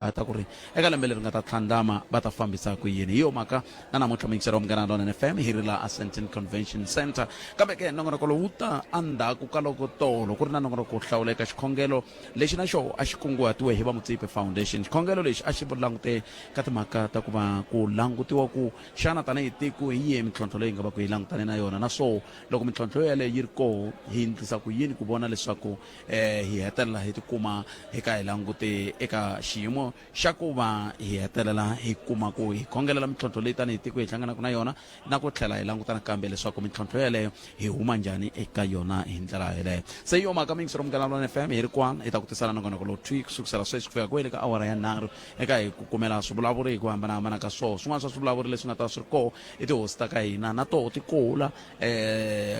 ta ku ri eka lembe leri nga ta tlhandlama va ta fambisa ku yini hi yo mhaka na namuntlha mingisero wa Munghana Lonene FM hi ri la Ascension Convention Center kambe ke nongonoko lowu ta endzhaku ka loko tolo ku ri na nongonoko wo hlawuleka xikhongelo lexi na xo a xi kunguhatiwe hi va Mutsipe Foundation xikhongelo lexi a xi langute ka timhaka ta ku va ku langutiwa ku xana tanihi tiko hi yihi mintlhontlho leyi nga va ku hi langutane na yona na so loko mintlhontlho yaleyo yi ri koho hi endlisa ku yini ku vona leswaku hi hetelela hi tikuma hi ka hi langute eka xiyimo xa ku va hi hetelela hi kuma ku hi khongelela mintlhontlho leyi tanihi tiko hi hlanganaka na yona na ku tlhela hi langutana kambe leswaku mintlhontlho yaleyo hi huma njhani eka yona hi ndlela yeleyo se hi yo mhaka mingisero Munghana Lonene FM hi ri kwana hi ta ku tisana nongonoko lowu twi kusukisela sweswi ku fika kwele ka awara ya 9 eka hi ku kumela swivulavuri hi ku hambanahambana ka swona swin'wana swa swivulavuri leswi nga ta swi ri koho i tihosi ta ka hina na toho ti kula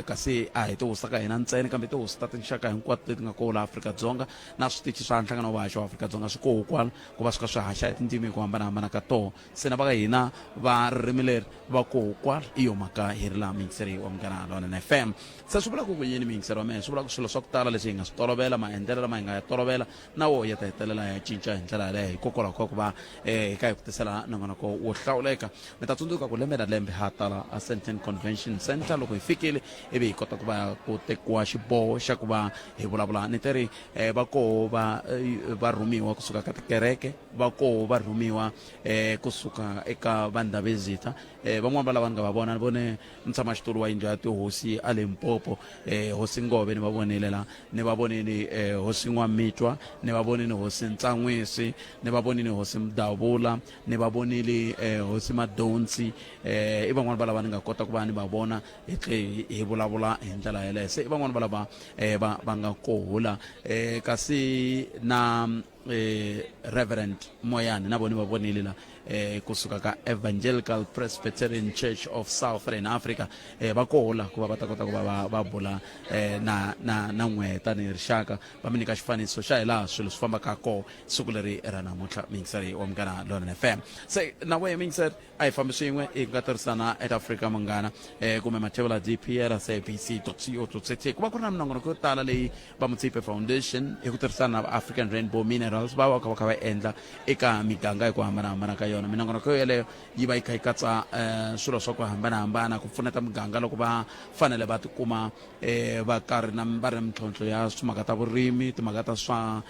kasi a hi tihosi ta ka hina ntsena kambe tihosi ta tinxaka hinkwato leti nga koho laha Afrika-Dzonga na switichi swa nhlangano wa haxa wa Afrika-Dzonga swi koho kwala ku va swi kha swi haxa hi tindzimi hi ku hambanahambana ka toho se na va ka hina va ririmi leri va koho kwala i yo mhaka hi ri laha mingiseri wa Munghana Lonene FM se swi vula ku yini mingiseri wa mehe swi vula ku swilo swa ku tala leswi hi nga swi tolovela maendlelo lama hi nga ya tolovela na wo ya ta hetelela ya cinca hi ndlela yaleyo hikokwalaho ka ku va hi ka hi ku tisela nongonoko wo hlawuleka mi ta tsundzuka ku lembe na lembe ha tala Ascension Convention Center loko hi fikile ivi hi kota ku va ku tekiwa xiboho xa ku va hi vulavula ni teri va koho va rhumiwa kusuka ka tikereke va koho va rhumiwa kusuka eka vanhu la visita van'wani va lava ni nga va vona ni vone mutshamaxitulu wa yindlu ya tihosi a Limpopo hosi Ngove ni va vonile la ni va vonile hosi N'wamitwa ni va vonile hosi Ntsan'wisi ni va vonile hosi Mdavula ni va vonile hosi Madonsi i van'wani va lava ni nga kota ku va ni va vona hi vulavula hi ndlela yeleyo se i van'wani va lava va nga kohola kasi na Reverend Moyane na vona va vonile la kusuka ka Evangelical Presbyterian Church of Southern Africa va kohola ku va va ta kota ku va va bula na n'weta ni rixaka va mi nyika xifaniso xa hi laha swilo swi fambaka koho siku leri ra namuntlha mingiseri wa Munghana Lonene FM se na wehe mingiseri a hi fambi swin'we hi nga tirhisana at Africa Munghana kumbe mathevula DPL sabc.co.za ku va ku ri na minongonoko yo tala leyi va Mutsipe Foundation hi ku tirhisana na African Rainbow Minerals va va kha va endla eka miganga hi ku hambanahambana ka yona minongonoko yeleyo yi va yi kha yi katsa swilo swa ku hambanahambana ku pfuneta miganga loko va fanele va tikuma va karhi na va ri mintlhontlho ya timhaka ta vurimi timhaka ta swa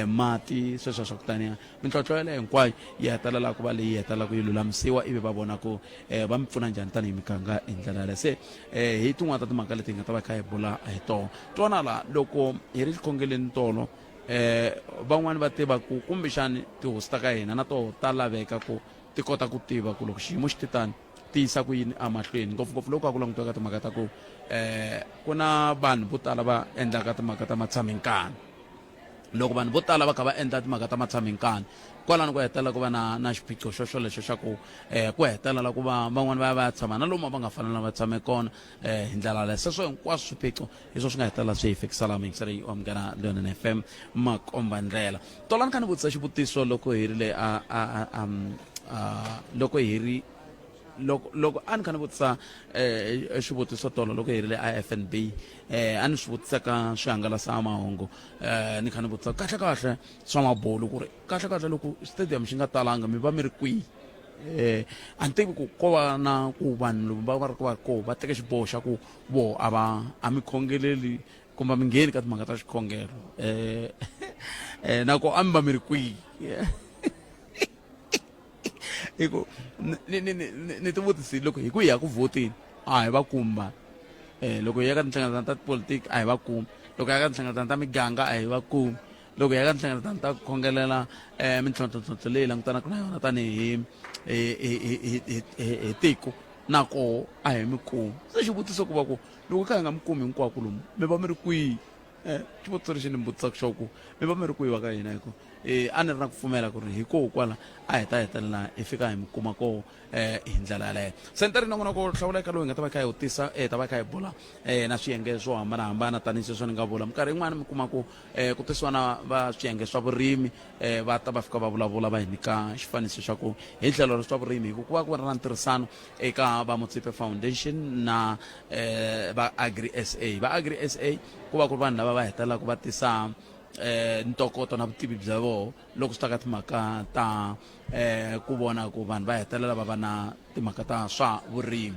mati sweswo swa ku taniya mintlhontlho yeleyo hinkwayo yi hetelela ku va leyi hetelela ku yi lulamisiwa ivi va vona ku va mi pfuna njhani tanihi miganga hi ndlela yaleyo se hi tin'wana ta timhaka leti hi nga ta va kha hi bula hi toho twanala loko hi ri xikhongeleni tolo van'wani va tiva ku kumbexani tihosi ta ka hina na toho ta laveka ku ti kota ku tiva ku loko xiyimo xi titani ti yisa ku yini amahlweni ngopfungopfu loko a ku langutiwa ka timhaka ta ku ku na vanhu vo tala va endlaka timhaka ta matshaminkani loko vanhu vo tala va kha va endla timhaka ta matshaminkani kwalano ku hetelela ku va na xiphiqo xo lexo xa ku ku hetelela ku va van'wani va ya va ya tshama na lomu va nga fanela va tshame kona hi ndlela leyo sweswo hinkwaswo swiphiqo hi swo swi nga hetelela swi hi fikisa laha mingiseri wa Munghana Lonene FM makomba ndlela tolani kha ni vutisa xivutiso loko hi ri le loko hi ri loko a ni kha ni vutisa xivutiso tolo loko hi ri le FNB a ni swi vutisa ka swihangalasamahungu ni kha ni vutisa kahle swa mabolo ku ri kahle loko stadium xi nga talanga mi va mi ri kwihi a ni tivi ku ko va na ku vanhu va ri koho va teka xiboho xa ku vo a mi khongeleli kumbe mi ngheni ka timhaka ta xikhongelo na ku a mi va mi ri kwihi hiko ni ti vutisi loko hi ku hi ya ku vhoteni a hi va kumba loko hi ya ka tinhlangano ta tipolotiki a hi va kumi loko hi ya ka tinhlangano ta miganga a hi va kumi loko hi ya ka tinhlangano ta ku khongelela mintlhontlho leyi langutanaka na yona tanihi hi tiko na koho a hi mi kumi se xivutiso ku va ku loko kha hi nga mi kumi hinkwako lomu mi va mi ri kwihi xivutiso lexi ni mi vutisaka xo ku mi va mi ri kwihi va ka hina hiko a ni ri na ku pfumela ku ri hi koho kwala a hi ta hetelela hi fika hi mi kuma koho hi ndlela yaleyo se ni ta ri nongonoko wo hlawuleka lowu hi nga ta va kha hi wutisa ta va kha hi bula na swiyenge swo hambanahambana tanihi sweswo ni nga vula minkarhi yin'wana mi kuma ku ku tisiwa na va swiyenge swa vurimi va ta va fika va vulavula va hi nyika xifaniso xa ku hi tlhelo ra swa vurimi hi ku va ku ri na ntirhisano eka va Mutsipe Foundation na va Agri SA ku va ku ri vanhu lava va hetelelaka va tisa ntokoto na vutivi bya vona loko swi ta ka timhaka ta ku vona ku vanhu va hetelela va va na timhaka ta swa vurimi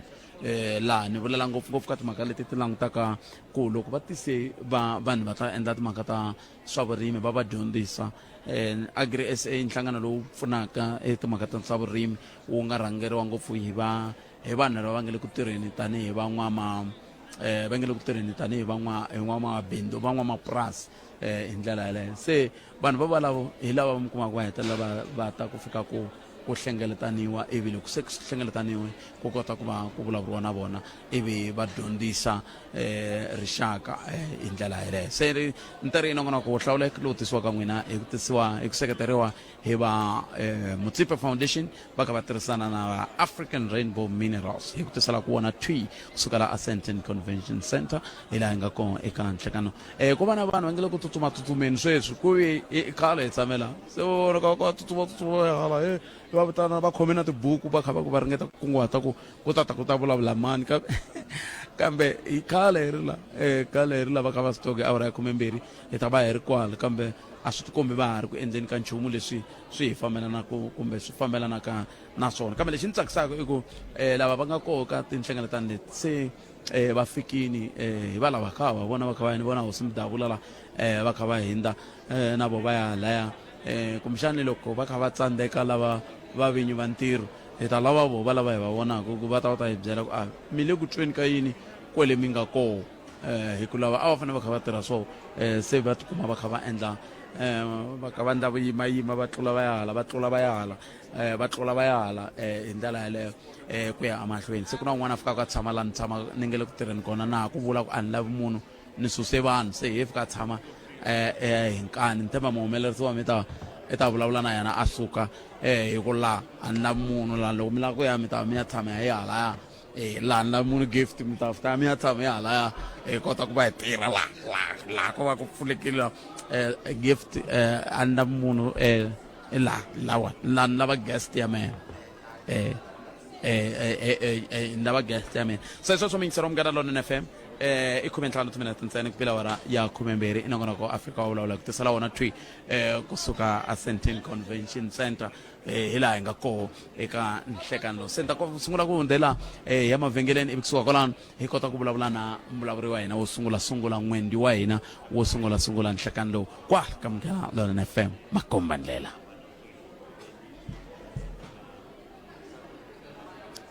laha ni vulela ngopfungopfu ka timhaka leti ti langutaka ku loko va tise vanhu va ta endla timhaka ta swa vurimi va va dyondzisa Agri SA nhlangano lowu pfunaka timhaka ta swa vurimi wu nga rhangeriwa ngopfu hi vanhu lava va nga le ku tirheni tanihi va nge le ku tirheni tanihi van'wamabindzu van'wamapurasi hi ndlela yaleyo se vanhu va valavo hi lava mi kumaka va hetelela va ta ku fika ku hlengeletaniwa ivi loko se ku hlengeletaniwe ku kota ku va ku vulavuriwa na vona ivi va dyondzisa rixaka hi ndlela yaleyo se ntirho nongonoko wo hlawuleka lowu tisiwaka n'wina hi ku seketeriwa hi va Mutsipe Foundation va kha va tirhisana na African Rainbow Minerals hi ku tisela ku vona twi kusuka la Ascension Convention Center hi laha hi nga kona eka nhlekano ku va na vanhu va nge le ku tsutsumatsumeni sweswi ku i khale hi tsamela se vona ka tsutsuma hala va vitana va khome na tibuku va kha va ringeta ku kunguhata ku ta vulavula mani kambe hi khale hi ri la va kha va swi toke awara ya 12 hi ta va hi ri kwala kambe a swi tikombi va ha ri ku endleni ka nchumu leswi swi hi fambelanaka kumbe swi fambelanaka na swona kambe lexi ni tsakisaka i ku lava va nga koho ka tinhlengeletano leti se va fikini hi va lava kha va vona va kha va ni vona hosi Mdavula la va kha va hindza na vo va ya laya kumbexani loko va kha va tsandzeka lava va vinyi va ntirho hi ta lava vo va lava hi va vonaka ku va ta hi byela ku mi le ku tweni ka yini kwele mi nga koho hi ku lava a va fanele va kha va tirha so se va tikuma va kha va endla va kha va endla yimayima va tlula va ya hala va tlula va ya hala hi ndlela yaleyo ku ya emahlweni se ku na un'wana a fikaka a tshama laha ni tshama ni nge le ku tirheni kona na ku vula ku a ni lavi munhu ni suse vanhu se hi fika a tshama hi nkani ni temba muhumelerisi wa mi ta vulavula na yena a suka hi ku laha a ni lavi munhu laha loko mi lava ku ya mi ta mi ya tshama hi halaya laha ni lavi munhu gift mi ta fita mi ya tshama hi halaya hi kota ku va hi tirha laha ku va ku pfulekile gift a ni lavi munhu laha ni lava guest ya mena ni lava guest ya mena se sweswo mi yingisela Munghana Lonene FM i 15 timinete ntsena ku bila awara ya 12 inongonoko Africa wa vulavula ku tisela wona twi kusuka Ascension Convention Center hi laha hi nga koho eka nhlekano center ko sungula ku hundzela ya mavhengeleni ivi kusuka kwalano hi kota ku vulavula na muvulavuri wa hina wo sungula n'wendi wa hina wo sungula nhlekano lowu kwa ka Munghana Lonene FM makomba ndlela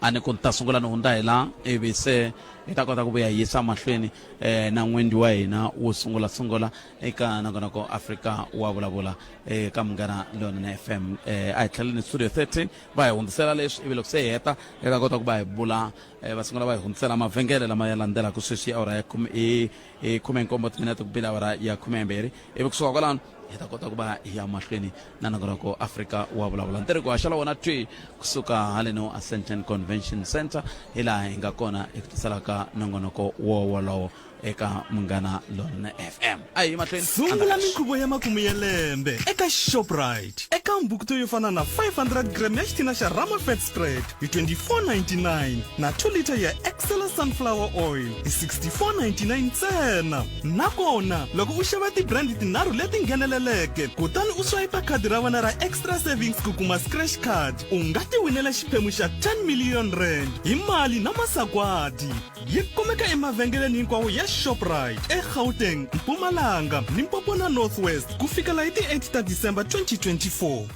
ani ku ta sungula no hundza hi laha ivi se hi ta kota ku vuya hi yisa mahlweni na n'wendi wa hina wo sungula eka nongonoko Africa wa vulavula eka Munghana Lonene FM a hi tlheleni studio 13 va hi hundzisela leswi ivi loko se hi heta hi ta kota ku va hi bula va sungula va hi hundzisela mavhengele lama ya landzelaka sweswi awara ya 17 timinete ku bila awara ya 12 ivi kusuka kwalano hi ta kota ku va hi ya mahlweni na nongonoko Africa wa vulavula ntirho ku haxela wona twi kusuka haleno Ascension Convention Center hi laha hi nga kona hi ku tiselaka nongonoko wolowo eka Munghana Lonene FM ayi mahlweni sungula minkhuvo ya makumu ya lembe eka Shoprite eka mbukuto yo fana na 500 gram ya xitina xa Rama Fat Spread hi 24.99 na 2 liter ya Excella Sunflower Oil hi 64.99 ntsena nakona loko u xava ti-brand tinharhu leti ngheneleleke kutani u swipe khadi ra wena ra Extra Savings ku kuma scratch card u nga ti winela xiphemu xa 10 million rand hi mali na masagwadi yi kumeka emavhengeleni hinkwawo ya Shoprite eGauteng, Mpumalanga, Limpopo na Northwest ku fikela hi ti 8 ta December 2024.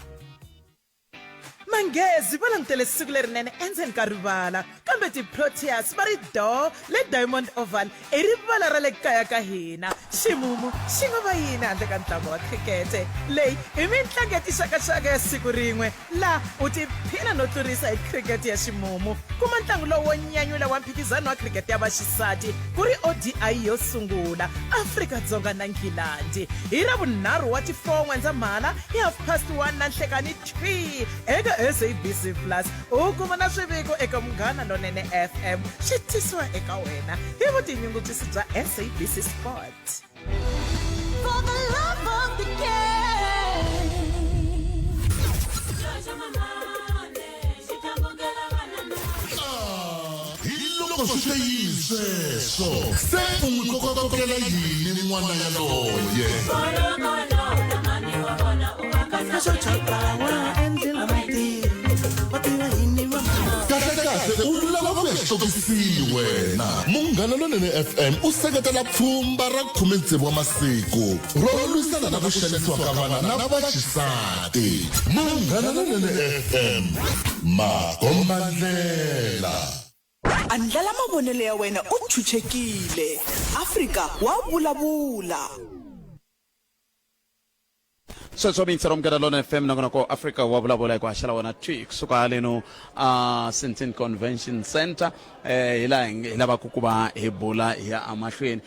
Manghezi va langutele siku lerinene endzeni ka rivala kambe ti-Proteas va ri do le Diamond Oval i rivala ra le kaya ka hina ximumu xi nga va yini handle ka ntlangu wa khirikete leyi i mitlangu ya tixakaxaka ya siku rin'we laha u tiphina no tlurisa hi khirikete ya ximumu kuma ntlangu lowu wo nyanyula wa mphikizano wa khirikete ya vaxisati ku ri ODI yo sungula Afrika-Dzonga na Ngilandi hi ravunharhu wa ti4 N'wendzamhala hi 1:30 na nhlekani twi eka SABC Plus u kuma na swiviko eka Munghana Lonene FM xi tisiwa eka wena hi vutinyungubyisi bya SABC Sport. For the love of the game. Hi loko swi te yini sweswo se u n'wi kokakokela yini n'wana yaloye kahle u lava ku ya xitokisini wena Munghana Lonene FM u seketela pfhumba ra 16 wa masiku ro lwisana na ku xanisiwa ka vana na vaxisati Munghana Lonene FM makombandlela andlala mavonelo ya wena u chuchekile Afrika wa vulavula sweswo mintsero Munghana Lonene FM nakona ko Africa wa vulavula ku haxela wona tweak kusuka haleno Sandton Convention Center hi lava ku va hi bula hi ya amahlweni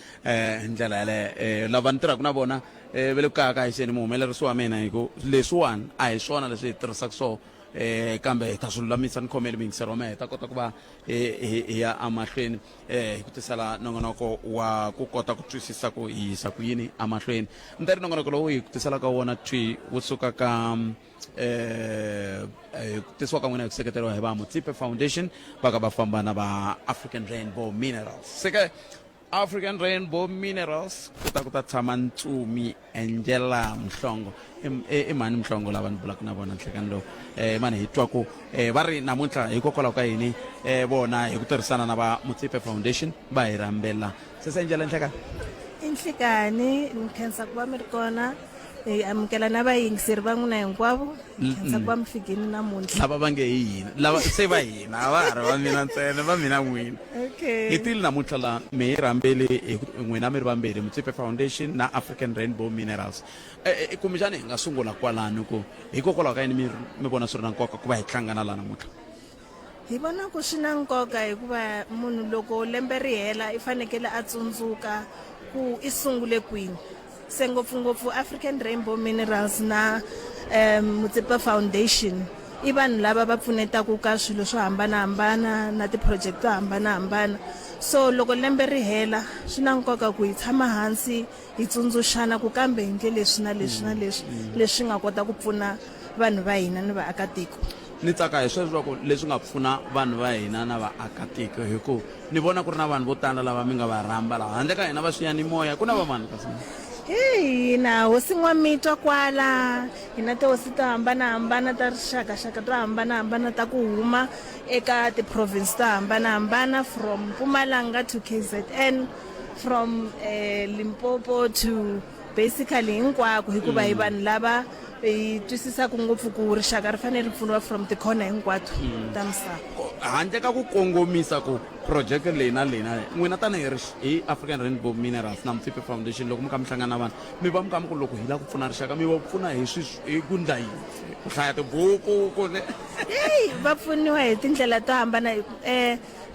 ndlela yale lava ni tirhaka na vona ve le kaya ka hiseni muhumelerisi wa mina hi ku leswiwani a hi swona leswi hi tirhisaka so kambe hi ta swi lulamisa ni khomele mingisero ma hi ta kota ku va hi ya amahlweni hi ku tisela nongonoko wa ku kota ku twisisa ku hi yisa ku yini amahlweni ni ta ri nongonoko lowu hi ku tisela ka wona twi wu suka ka tisiwa ka n'wina hi ku seketeriwa hi va Motsepe Foundation va ka va famba na va African Rainbow Minerals seke African Rainbow Minerals kuta tshama Ntsumi Angela Mhlongo i mani Mhlongo lava ni bulaka na vona nhlekani lowu mani hi twa ku va ri namuntlha hikokwalaho ka yini vona hi ku tirhisana na va Motsepe Foundation va hi rambela sese Angela nhlekani inhlekani nkhensa ku va mi ri kona hi amukela na vayingiseri va n'wina hinkwavo nkhensa ku va mi fikini namuntlha lava va nge hi hina lava se va hina a va ha ri va mina ntsena va mina n'wina okay hi tile namuntlha la mi hi rambele n'wina mi ri vambirhi Motsepe Foundation na African Rainbow Minerals kumbexani hi nga sungula kwalani ku hikokwalaho ka yini mi vona swi ri na nkoka ku va hi hlangana la namuntlha hi vona ku swi na nkoka hikuva munhu loko lembe ri hela i fanekele a tsundzuka ku i sungule kwini se ngopfungopfu African Rainbow Minerals na Motsepe Foundation i vanhu lava va pfunetaka ka swilo swo hambanahambana na ti-project to hambanahambana so loko lembe ri hela swi na nkoka ku hi tshama hansi hi tsundzuxana ku kambe hi ndle leswi na leswi na leswi nga kota ku pfuna vanhu va hina ni vaakatiko ni tsaka hi sweswo ku leswi nga pfuna vanhu va hina na vaakatiko hi ku ni vona ku ri na vanhu vo tala lava mi nga va rhamba laha handle ka hina va swiyanimoya ku na van'wana kasi hina hosi N'wamitwa kwala hina tihosi to hambanahambana ta rixakaxaka to hambanahambana ta ku huma eka ti-province to hambanahambana from Mpumalanga to KZN from Limpopo to basically hinkwako hikuva hi vanhu lava hi twisisaka ngopfu ku rixaka ri fanele ri pfuniwa from ti-corner hinkwato ta misava handle ka ku kongomisa ku project leyi na n'wina tanihi hi African Rainbow Minerals na Motsepe Foundation loko mi ka mi hlangana na vanhu mi va mi ka mi ku loko hi lava ku pfuna rixaka mi va pfuna hi ku ndla yini ku hlaya tibuku va pfuniwa hi tindlela to hambana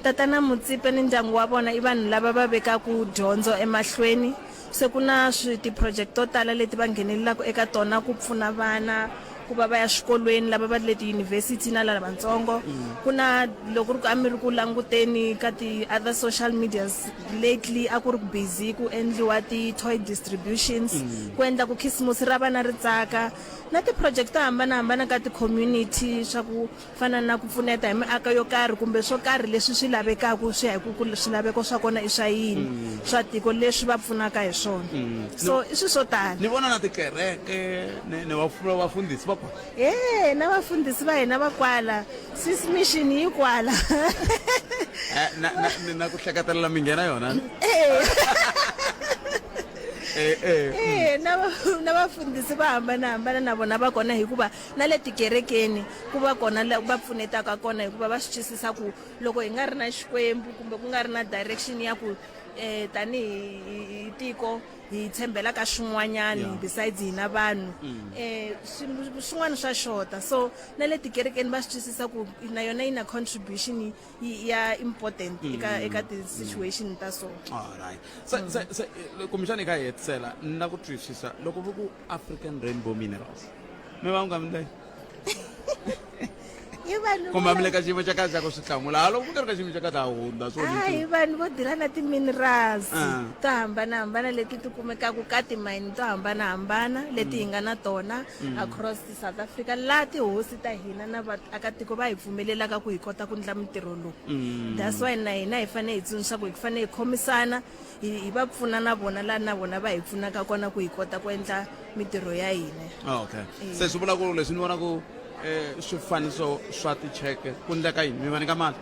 tatana Motsepe ni ndyangu wa vona i vanhu lava va vekaka dyondzo emahlweni se ku na ti-project to tala leti va nghenelelaka eka tona ku pfuna vana ku va va ya xikolweni lava va le tiyunivhesiti na lavatsongo ku na loko ri ku a mi ri ku languteni ka ti-other social medias lately a ku ri busy ku endliwa ti-toy distributions ku endla ku khisimusi ra vana ri tsaka na ti-project to hambanahambana ka ti-community swa ku fana na ku pfuneta hi miaka yo karhi kumbe swo karhi leswi swi lavekaka swi ya hi ku swilaveko swa kona i swa yini swa tiko leswi va pfunaka hi swona so i swi swo tala ni vona na tikereke ni vafundhisi va kona na vafundhisi va hina va kwala Swiss Mission yi kwala na ku hleketelela mi nghena yona na vafundhisi va hambanahambana na vona va kona hikuva na le tikerekeni ku va kona va pfunetaka kona hikuva va swi twisisa ku loko hi nga ri na xikwembu kumbe ku nga ri na direction ya ku tanihi tiko hi tshembela ka swin'wanyani besides hina vanhu swin'wana swa xota so na le tikerekeni va swi twisisa ku na yona yi na contribution ya important eka ti-situation ta so alright se kumbexani hi ka hetisela na ku twisisa loko va ku African Rainbow Minerals mi va nga mi leyi yi vanhu kumbe mi le ka xiyimo xa kahle xa ku swi hlamula loko mi nga ri ka xiyimo xa kahle a hundza so hayi vanhu vo dirha na ti-minerals Ah. to hambanahambana leti ti kumekaka ka timayini to hambanahambana leti hi nga na tona across south africa laha tihosi ta hina na vaakatiko va hi pfumelelaka ku hi kota ku ndla mintirho lowu that's why na hina hi fanele hi tsundzuxa ku hi fanele hi khomisana hi va pfuna na vona laha na vona va hi pfunaka kona ku hi kota ku endla mintirho ya hina okay se swi vula ku leswi ni vona ku swifaniso swa ticheke ku ndleka yini mi va nyika mali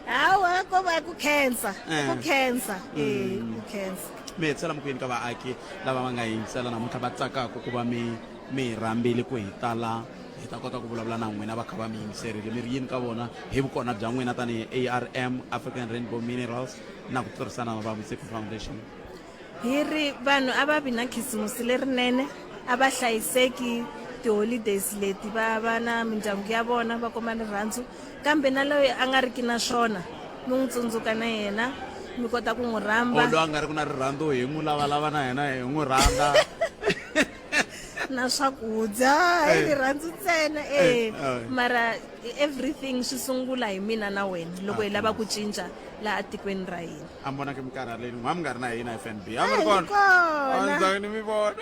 hawa ko va ku khensa Eh. ku khensa ku khensa mi hetsela mokwini ka vaaki lava va nga yingisela namuntlha va tsakaka ku va mi hi rhambile ku hi tala hi ta kota ku vulavula na n'wina va kha va mi yingiserile mi ri yini ka vona hi vukona bya n'wina tanihi ARM African Rainbow Minerals na ku tirhisana na va Mutsipe Foundation hi ri vanhu a va vi na khisimusi lerinene a va hlayiseki ti-holidays leti va va na mindyangu ya vona va kuma rirhandzu kambe na loyi a nga riki na swona mi n'wi tsundzuka na yena mi kota ku n'wi rhamba olo a nga ri ku na rirhandzu hi n'wi lavalava na yena hi n'wi rhanga na swakudya hi rirhandzu ntsena mara everything swi sungula hi mina na wena loko hi lava ku cinca laha tikweni ra hina a mi vona ke mi karhaleni n'wa mi nga ri na hina FNB a mi ri Hi kona kona. andzangi ni mi vona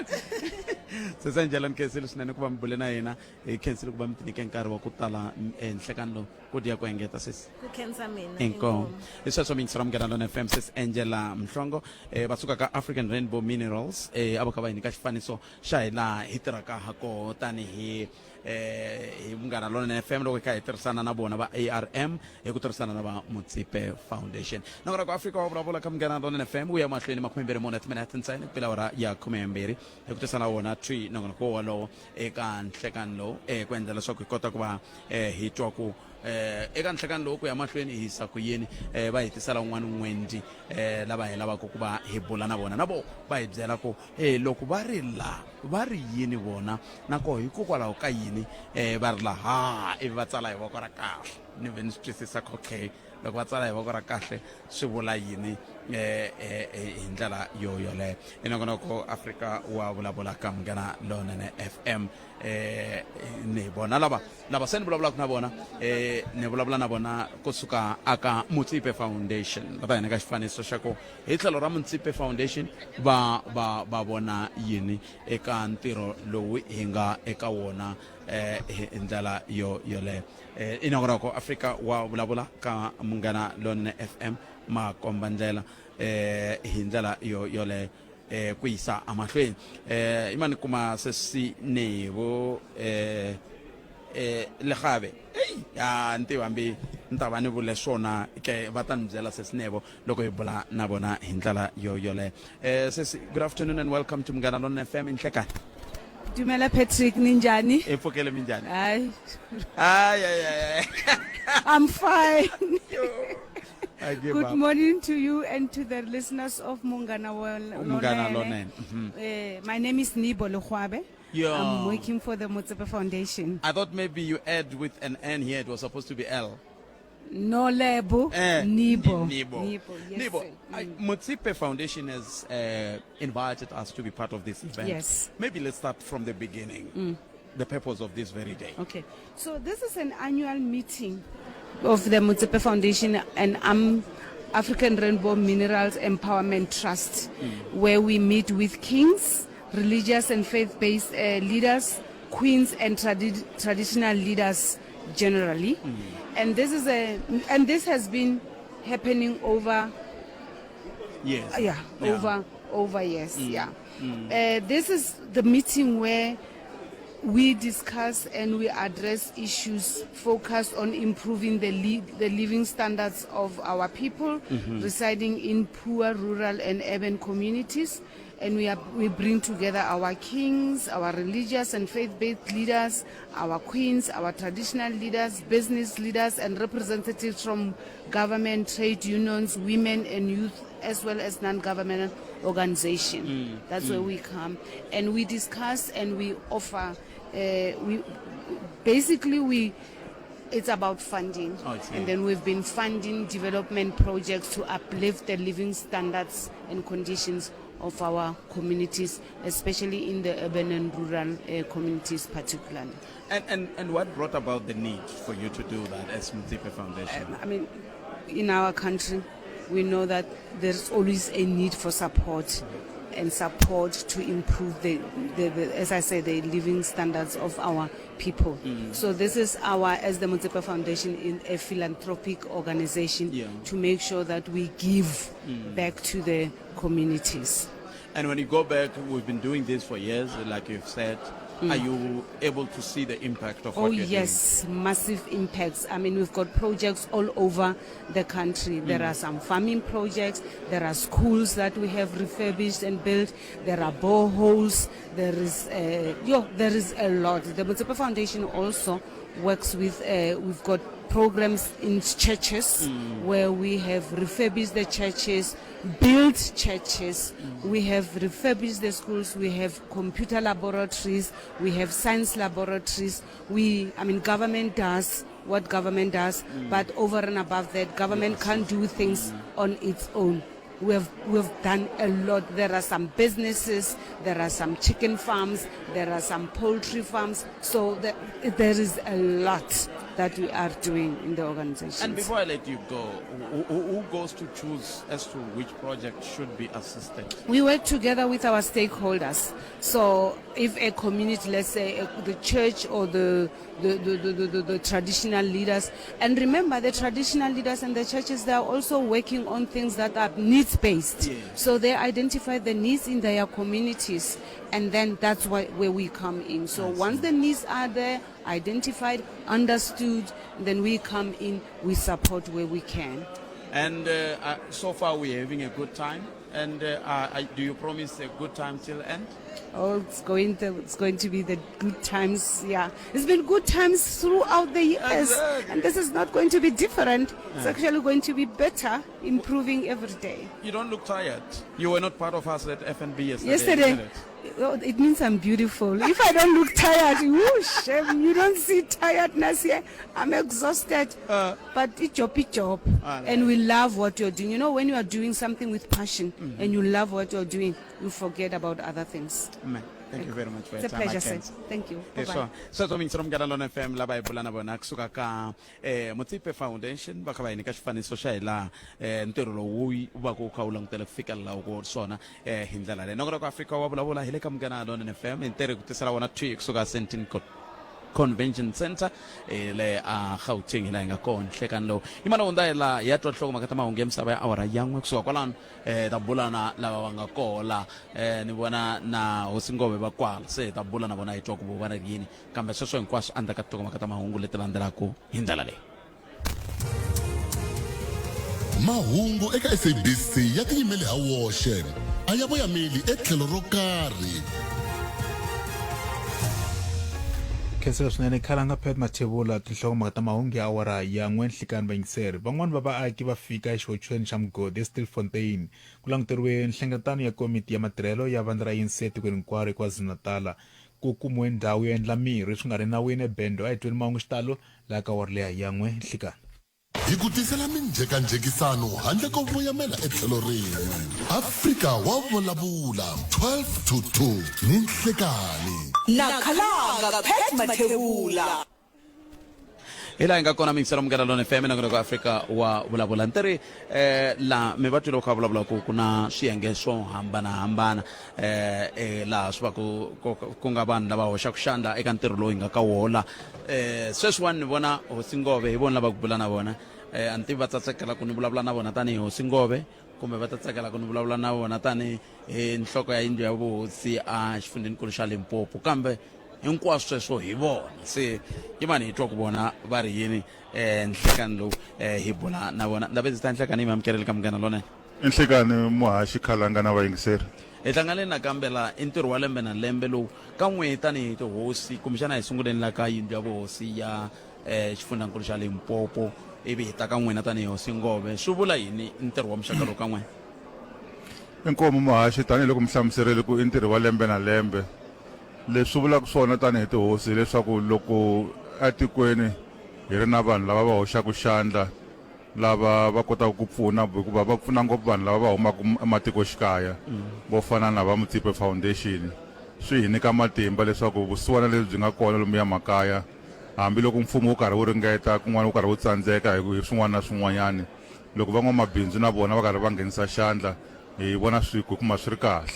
sesenjela ni khensile swinene ku va mi bule na hina hi khensile ku va mi tinike nkarhi wa ku tala enhlekani lowu ku diya ku engeta sesi ku khensa mina inkomo hi sweswo mi yingisela munghana lona FM sis Angela Mhlongo va suka ka African Rainbow Minerals a va kha va hi nyika xifaniso xa hi laha hi tirhaka ha koho tanihi hi munghana lona FM loko hi kha hi tirhisana na vona va ARM hi ku tirhisana na va Mutsipe Foundation nongora ku Afrika wa vulavula ka munghana lona FM wu ya mahlweni 24 minutes ntsena pela hora ya 12 hi ku tirhisana na vona tree nongora ku walowo eka nhlekani lowu ku endla leswaku hi kota ku va hi twa ku eka nhlekani lowu ku ya mahlweni hi hisa ku yini va hi tisela un'wana n'wendi lava hi lavaka ku va hi bula na vona na vo va hi byela ku loko va ri la va ri yini vona nako hikokwalaho ka yini va ri la ivi va tsala hi voko ra kahle ni ve ni swi twisisa ku okay loko va tsala hi voko ra kahle swi vula yini hi ndlela yoleyo inongonoko Afrika wa vulavula ka munghana lonene FM ni vona lava se ni vulavulaka na vona ni vulavula na vona kusuka aka Mutsipe Foundation va ta hina ka xifaniso xa ku hi tlhelo ra Mutsipe Foundation va vona yini eka ntirho lowu hi nga eka wona hi ndlela yoleyo inongonoko Afrika wa vulavula ka munghana lonene FM makomba ndlela hi ndlela yoleyo ku yisa amahlweni imani kuma sesinevo legabe ya ntivambi ntava ni vule swona ke va ta ni byela sesinevo loko hi bula na vona hi ndlela yoleyo sesi good afternoon and welcome to munghana lonene FM inhlekani Dumela Patrick ninjani? epfukele minjani Hayi. ay I'm fine. I give Good up. morning to you and to the listeners of Mungana Mungana Lonene. My name is Nibo Lehwabe. Yeah. I'm working for the Mutsipe Foundation. I thought maybe you add with an N here. It was supposed to be L. No lebo, Nibo. Nibo. Yes, Nibo. sir. Mutsipe Foundation has invited us to be part of this event. Yes. Maybe let's start from the beginning. The purpose of this very day. Okay. So this is an annual meeting of the Mutsipe Foundation and African Rainbow Minerals Empowerment Trust, where we meet with kings, religious and faith-based leaders, queens and traditional leaders generally. And this has been happening over Yes. over years. This is the meeting where we discuss and we address issues focused on improving the living standards of our people residing in poor rural and urban communities. And we bring together our kings, our religious and faith-based leaders, our queens, our traditional leaders, business leaders, and representatives from government, trade unions, women and youth, as well as non-governmental organizations. That's where we come. And we discuss and we offer, it's about funding. And then we've been funding development projects to uplift the living standards and conditions of our communities, especially in the urban and rural communities particularly. And what brought about the need for you to do that as Motsepe Foundation? I mean, in our country, we know that there's always a need for support and support to improve the as I say, the living standards of our people. So this is as the Motsepe Foundation, in a philanthropic organization to make sure that we give back to the communities. And when you go back, we've been doing this for years, like you've said. Are you able to see the impact of what you're yes, massive impacts. I mean, we've got projects all over the country. There are some farming projects, there are schools that we have refurbished and built, there are boreholes, there is a lot. The Motsepe Foundation also works with, we've got programs in churches where we have refurbished the churches, built churches, we have refurbished the schools, we have computer laboratories, we have science laboratories. Government does what government does, but over and above that, government can't do things on its own. We've done a lot. There are some businesses, there are some chicken farms, there are some poultry farms. So there is a lot that we are doing in the organization. And before I let you go, who goes to choose as to which project should be assisted? We work together with our stakeholders. So if a community, let's say the church or the traditional leaders, and remember the traditional leaders and the churches, they are also working on things that are needs-based. So they identify the needs in their communities, and then that's where we come in. So once the needs are there, identified, understood, then we come in, we support where we can. And so far we're having a good time. And do you promise a good time till end? Oh, it's going to be the good times. Yeah, it's been good times throughout the years, and this is not going to be different. It's actually going to be better, improving every day. You don't look tired. You were not part of us at FNB yesterday. Yesterday. It means I'm beautiful. If I don't look tired, whoosh, you don't see tiredness here. I'm exhausted, but it's your job, and we love what you're doing. You know, when you are doing something with passion and you love what you're doing, you forget about other things. Thank you very much for your It's a time. pleasure, sir. Thank you. Bye-bye. So to mingisira Mnganalona FM lava hi bula na vona kusuka ka Motsepe Foundation va kha va hi nyika xifaniso xa hi laha ntirho lowu va ku kha wu langutele ku fikelela ku swona hi ndlela leyi nongora ku Afrika wa vulavula hi le ka Mnganalona FM hi ntirho ku tisela vona twi kusuka Sandton Convention Center le a Gauteng la nga kona hlekani lo imana unda la ya twa hloko makata mahungu ya misava ya awara yan'we kusuka kwalano ta bulana lava va nga kola ni vona na Hosingove va kwala se ta bulana vona hi twa ku va ri yini kambe sweswo hinkwaswo andla ka toko makata mahungu leti landzelaka hi ndlela leyi mahungu eka SABC ya tiyimele ha woxe a ya voyameli etlhelo ro karhi khensela swinene khalanga Pat Mathebula tinhlokomhaka ta mahungu ya awara ya n'we nhlikani vayingiseri van'wani va vaaki va fika exihotshweni xa mugodi eStilfontein ku languteriwe nhlengeletano ya komiti ya matirhelo ya vandla ra ANC etikweni hinkwaro eKwaZulu-Natala ku kumiwe ndhawu yo endla mirhi swi nga ri nawini ebendo a hi tweni mahungu xitalo laha ka awara leya ya n'we nhlikani hi ku tisela minjhekanjhekisano handle ko voyamela etlhelo rin'we Afrika wa vulavula 12 to 2 ni nhlikani na khalanga Pat Mathebula. ila nga kona mingisera Mnganalona FM na ku Afrika wa vulavula ntiri la mi va twile ku vulavula ku na swiyenge swo hambana la swi va ku nga vanhu lava hoxaka xandla eka ntirho lowu hi nga ka wola sweswiwani ni vona Hosingove hi vona lava ku bula na vona a ni tivi va tsakela ku ni vulavula na vona tanihi Hosingove kumbe va tsakela ku ni vulavula na vona tanihi nhloko ya yindlu ya vuhosi a xifundzenikulu xa Limpopo kambe hinkwaswo sweswo hi vona se yimani hi twa ku vona va ri yini nhlekani lowu hi bula na vona ndavezisa nhlekani hi mamkeleli ka Mnganalona nhlekani muhaxi khalanga na vayingiseri hi hlangane nakambe la i ntirho wa lembe na lembe lowu ka n'we tanihi tihosi kumbexana hi sunguleni la ka yindlu ya vuhosi ya xifundzankulu xa Limpopo ivi hi ta ka n'wina tanihi Hosingove swi vula yini ntirho wa muxaka lowu ka n'wina inkomo muhaxi tanihiloko mi hlamuserile ku i ntirho wa lembe na lembe leswi vulaka swona tanihi tihosi leswaku loko etikweni hi ri na vanhu lava va hoxaka xandla lava va kotaka ku pfuna hikuva va pfuna ngopfu vanhu lava va humaka ematikoxikaya vo fana na va Mutsipe Foundation. Swi hi nyika matimba leswaku vusiwana lebyi byi nga kona lomu ya makaya hambiloko mfumo wu karhi wu ringeta kun'wana wu karhi wu tsandzeka hi swin'wana na swin'wanyana, loko van'wamabindzu na vona va karhi va nghenisa xandla hi vona swi kuma swi ri kahle.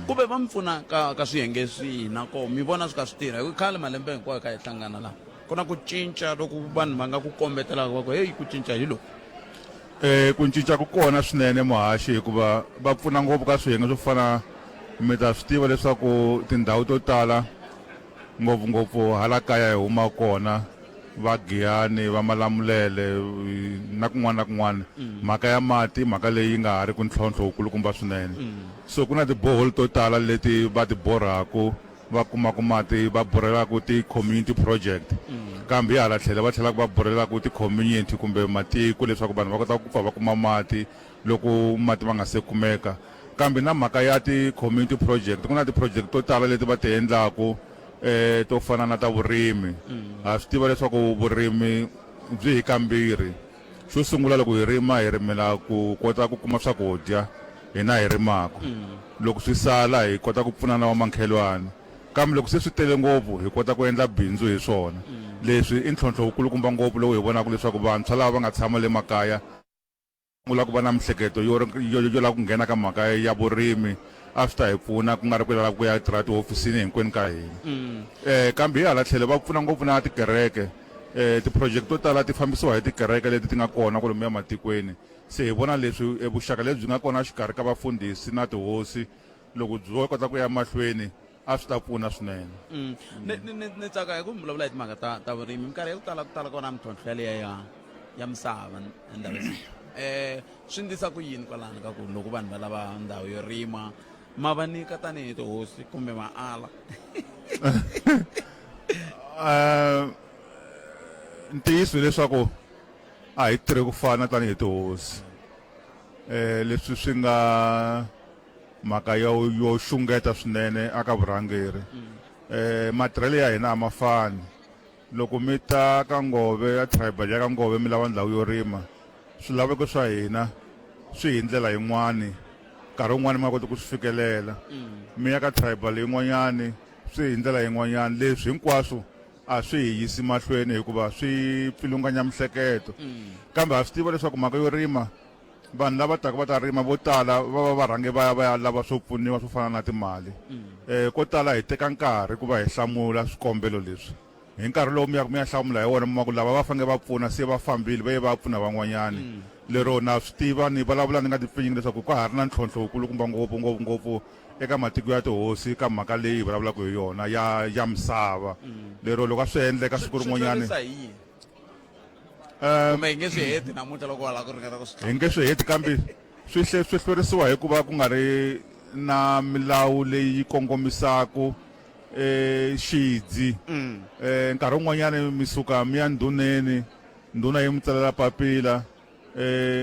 Kumbe va mi pfuna ka swiyenge swihi nako mi vona swi ka swi tirha hi khale malembe hinkwayo ka hi hlangana laha ku na ku cinca loko vanhu va nga ku kombetelaka va ku heyi ku cinca hi loko ku cinca ku kona swinene muhaxi hikuva va pfuna ngopfu ka swiyenge swo fana mi ta swi tiva leswaku tindhawu to tala ngopfungopfu hala kaya hi huma kona va Giyani va Malamulele na kun'wana na kun'wana mhaka ya mati mhaka leyi nga ha ri ku ntlhontlho wukulukumba swinene. So ku na tiboholi to tala leti va ti borhaku va kumaka mati va borhelaku ti-community project kambe hala tlhela va tlhelaka va borhelaku ti-community kumbe matiko leswaku vanhu va kota ku pfa va kuma mati loko mati va nga se kumeka. Kambe na mhaka ya ti-community project ku na ti-project to tala leti va ti endlaku to fana na ta vurimi. Ha swi tiva leswaku vurimi byi hi kambirhi. Xo sungula loko hi rima hi rimela ku kota ku kuma swakudya hina hi rimaka, loko swi sala hi kota ku pfuna na vamakhelwana, kambe loko se swi tele ngopfu hi kota ku endla bindzu hi swona. Leswi i ntlhontlho wukulukumba ngopfu lowu hi vonaka leswaku vantshwa lava va nga tshama le makaya sungula ku va na miehleketo yo lava ku nghena ka mhaka ya vurimi a swi ta hi pfuna ku nga ri ku lava ku ya tirha tihofisini hinkwenu ka hina. Kambe hi hala tlhelo va pfuna ngopfu na tikereke, ti-project to tala ti fambisiwa hi tikereke leti ti nga kona kwalomu ya matikweni. Se hi vona leswi vuxaka lebyi nga kona xikarhi ka vafundhisi na tihosi loko byi kota ku ya mahlweni a swi ta pfuna swinene. ni tsaka hi ku mi vulavula hi timhaka ta vurimi minkarhi ya ku tala kona mintlhontlho yaleya ya misava endhawini swi ndlisa ku yini kwalano ka ku loko vanhu va lava ndhawu yo rima ma va nyika tanihi tihosi kumbe maala? Ntiyiso leswaku a hi tirhi ku fana tanihi tihosi, leswi swi nga mhaka yo xungeta swinene aka vurhangeri. Matirhelo ya hina a ma fani. Loko mi ta ka ngove ya tribal ya ka ngove mi lava ndhawu yo rima, swilaveko swa hina swi hi ndlela yin'wani, nkarhi wun'wani mi nga koti ku swi fikelela. Mi ya ka tribal yin'wanyani swi hi ndlela yin'wanyani. Leswi hinkwaswo a swi hi yisi mahlweni hikuva swi pfilunganya miehleketo. Kambe ha swi tiva leswaku mhaka yo rima vanhu lava taka va ta rima vo tala va rhange va ya lava swo pfuniwa swo fana na timali. Ko tala hi teka nkarhi ku va hi hlamula swikombelo leswi. Hi nkarhi lowu mi ya hlamula hi wona mi ku lava va fanele va pfuna se va fambile va ye va pfuna van'wanyani. Lero na swi tiva ni vulavula ni nga tipfinyi leswaku ka ha ri na ntlhontlho wukulukumba ngopfu eka matiko ya tihosi ka mhaka leyi hi vulavulaka hi yona ya misava. Lero loko a swi endleka siku rin'wanyani hi nge swi heti namuntlha loko va lava ku ringeta ku swi hi nge swi heti, kambe swi hlwerisiwa hikuva ku nga ri na milawu leyi kongomisaka xidzi. Nkarhi wun'wanyani mi suka mi ya ndhuneni, ndhuna yi mi tsalela papila.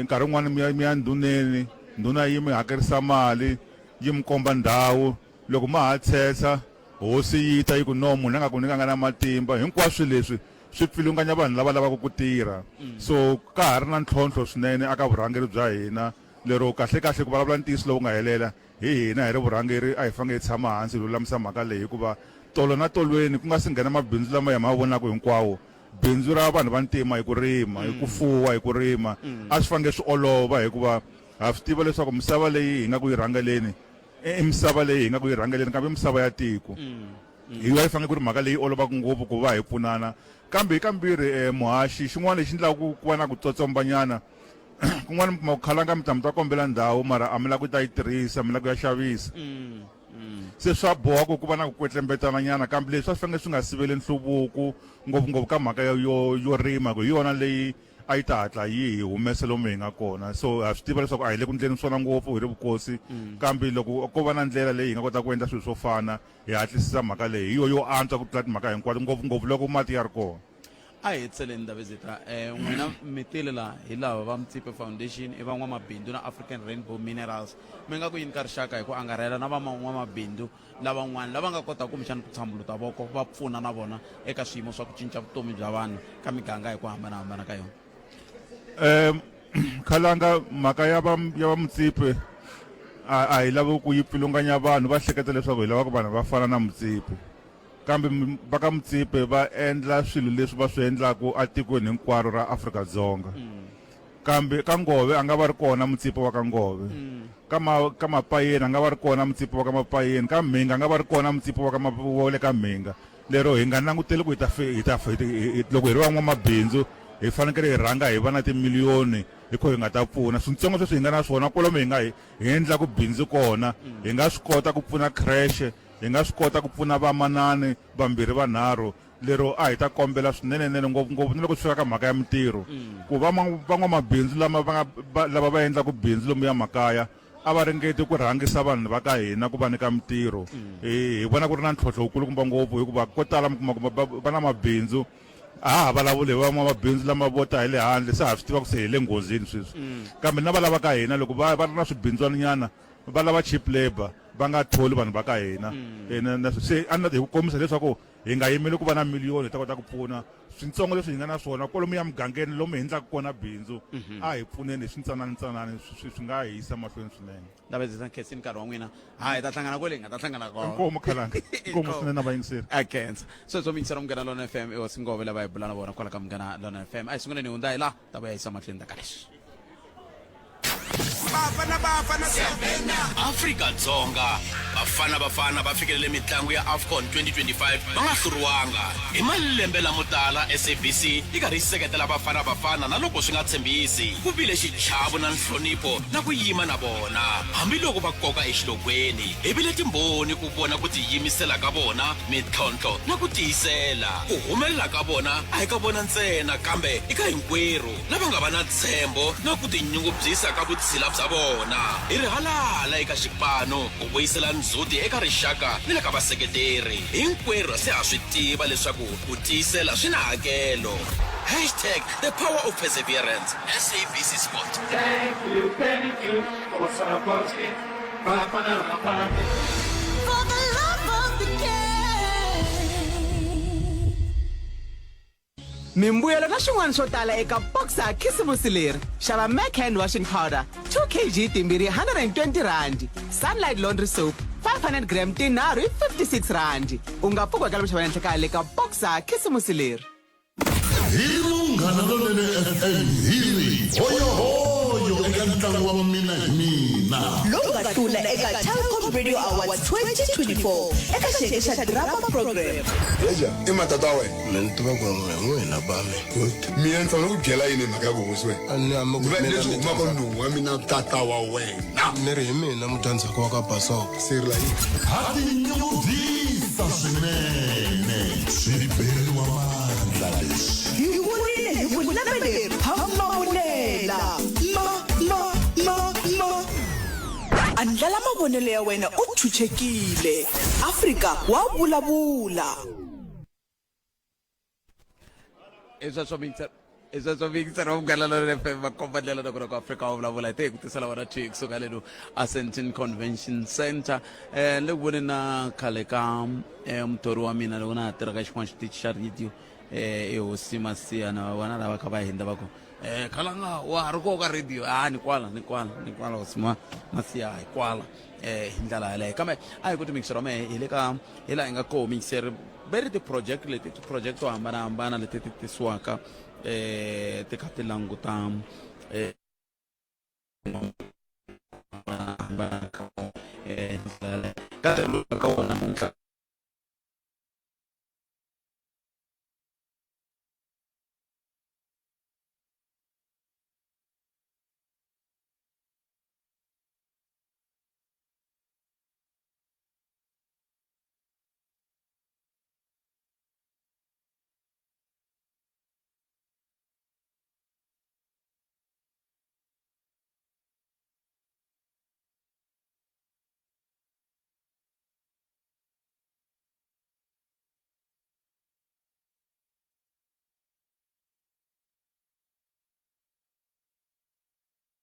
Nkarhi wun'wani mi ya ndhuneni, ndhuna yi mi hakerisa mali yi mi komba ndhawu. Loko ma ha tshesa hosi yi ta yi ku no munhu a nga ku nyikanga na matimba. Hinkwaswo leswi swi pfilunganya vanhu lava lavaka ku tirha. So ka ha ri na ntlhontlho swinene aka vurhangeri bya hina. Lero kahle ku vulavula ntiyiso lowu nga helela hi hina hi ri vurhangeri a hi fanele hi tshama hansi hi lulamisa mhaka leyi hikuva tolo na tolweni ku nga si nghena mabindzu lama hi ma vonaka hinkwawo. Bindzu ra vanhu va ntima hi ku rima, hi ku fuwa, hi ku rima a swi fanele swi olova hikuva ha swi tiva leswaku misava leyi hi nga ku yi rhangeleni i misava leyi hi nga ku yi rhangeleni kambe misava ya tiko. Hi yi fanele ku ri mhaka leyi olovaka ngopfu ku va hi pfunana. Kambe hi kambirhi muhaxi xin'wana lexi endlaka ku va na ku tsotsombanyana kun'wana mi kuma ku khalanga mi ta kombela ndhawu mara a mi lava ku ta yi tirhisa, mi lava ku ya xavisa. Se swa boha ku va na ku kwetlembetana, kambe leswi a swi fanele swi nga siveli nhluvuko ngopfungopfu ka mhaka yo rima hi yona leyi a yi ta hatla yi hi humesa lomu hi nga kona. So ha swi tiva leswaku a hi le ku ndleni swona ngopfu hi ri vukosi, kambe loko ko va na ndlela leyi hi nga kota ku endla swilo swo fana hi hatlisisa mhaka leyi hi yo antswa ku tlula timhaka hinkwato ngopfungopfu loko mati ya ri kona. a hi hetseleni Ndabezitha n'wina mi tile la hi lava va Mutsipe Foundation i van'wamabindzu na African Rainbow Minerals. Mi nga ku yini ka rixaka hi ku angarhela na van'wamabindzu lavan'wana lava nga kota kumbexana ku tshambuluta voko va pfuna na vona eka swiyimo swa ku cinca vutomi bya vanhu ka miganga hi ku hambanahambana ka yona? khalanga mhaka ya va Mutsipe a hi lavi ku yi pfilunganya vanhu va hleketa leswaku hi lava ku vanhu va fana na Mutsipe kambe va ka Mutsipe va endla swilo leswi va swi endlaku atikweni hinkwaro ra Afrika-Dzonga kambe ka Ngove a nga va ri kona Mutsipe wa ka Ngove ka Mapayeni a nga va ri kona Mutsipe wa ka Mapayeni ka Mhinga a nga va ri kona Mutsipe wa le ka Mhinga lero hi nga languteli ku loko hi ri van'wamabindzu hi fanekele hi rhanga hi va na timiliyoni hi kho hi nga ta pfuna swintsongo sweswi hi nga na swona kwalomu hi endlaku bindzu kona hi nga swi kota ku pfuna creche hi nga swi kota ku pfuna vamanani vambirhi vanharhu lero a hi ta kombela swinenenene ngopfungopfu ni loko swi fika ka mhaka ya mintirho ku van'wamabindzu lava va endlaku bindzu lomu ya makaya a va ringeti ku rhangisa vanhu va ka hina ku va nyika mintirho hi vona ku ri na ntlhontlho wukulukumba ngopfu hikuva ko tala va na mabindzu a ha vulavuli hi van'wamabindzu lama vo ta hi le handle se ha swi tiva ku se hi le nghozini sweswi kambe na va lava ka hina loko va ri na swibindzwaninyana va lava cheap labor va nga tholi vanhu va ka hina se a ni hi ku kombisa leswaku hi nga yimeli ku va na miliyoni hi ta kota ku pfuna swintsongo leswi hi nga na swona kwalomu ya mugangeni lomu hi endlaka kona bindzu a hi pfuneni hi swintsananitsanani swi nga hisa mahlweni swinene lavedzisa khensini nkarhi wa n'wina hi ta hlangana kwale hi nga ta hlangana inkomu khalanga inkomu swinene na vayingiseri a khensa sweswo mingisera Munghana Lona FM i hosi Ngove lava hi bula na vona kwala ka Munghana Lona FM a hi sunguleni hi hundza hi laha ta va ya yisa mahlweni ta ka leswi Afrika-Dzonga bafana va fikelele mitlangu ya AFCON 2025 va nga hluriwanga hi malembe lamo tala SABC yi karhi yi seketela bafana na loko swi nga tshembisi ku vile xichavo na nhlonipho na ku yima na vona hambiloko va koka exilokweni hi vile timbhoni ku vona ku tiyimisela ka vona mitlhontlho na ku tiyisela ku humelela ka vona a hi ka vona ntsena kambe i ka hinkwerhu lava nga va na ntshembo na ku tinyungubyisa ka vutshila bya vona hi ri halala eka xipano ku vuyisela ndzhuti eka rixaka ni le ka vaseketeri hinkwerhu se ha swi tiva leswaku ku tiyisela swi na hakelo #the power of perseverance SABC Sport. Thank you for supporting Bafana Bafana. For the love of the game. Mimbuyelo na swin'wana swo tala eka Boxer khisimusi leri. Xava Mac hand washing powder 2 kg timbirhi 120 rand. Sunlight laundry soap 500 gram tinharhu hi 56 rand. U nga pfuki eka xava enhlekale ka Boxer khisimusi leri. Hi Munghana Lonene FM hiri hoyo eka ntlangu wa mina hi mina lowu nga hlula eka Telkom Radio Awards 2024 eka xiyenge xa drama program. Eja i matata wa wena mina ni tiva ku n'wina bami mina ni fanele ku byela yini mhaka ya ku hosi wena a ni ama ku leswi humaka nhungu wa mina tata wa wena ni ri hi mina mudyandzhaka wa ka Basoko sirila yini ha tinyungubyisa swinene swiberiwa mandla leswi Hi vonile hi vunapeleri Phamavunela andlala mavonelo ya wena u chuchekile Afrika wa vulavula. Esa swa mingisera Munghana Lona FM va komba ndlela na ku Afrika wa vulavula hi te ku tisela vona twig kusuka leno Ascension Convention Center le vone na khale ka muthori wa mina loko na tirha ka xin'wana xitichi xa radio e hosi Masiya na vona lava kha va hinda va ku khalanga wa ha ri koka radio ni kwala hosi Masiya hi kwala hi ndlela yaleyo kambe a hi ku timikisera wa mehe hi le ka hi laha hi nga koho mikiseri very ti-project leti ti-project to hambanahambana leti ti tisiwaka ti kha ti languta ka wona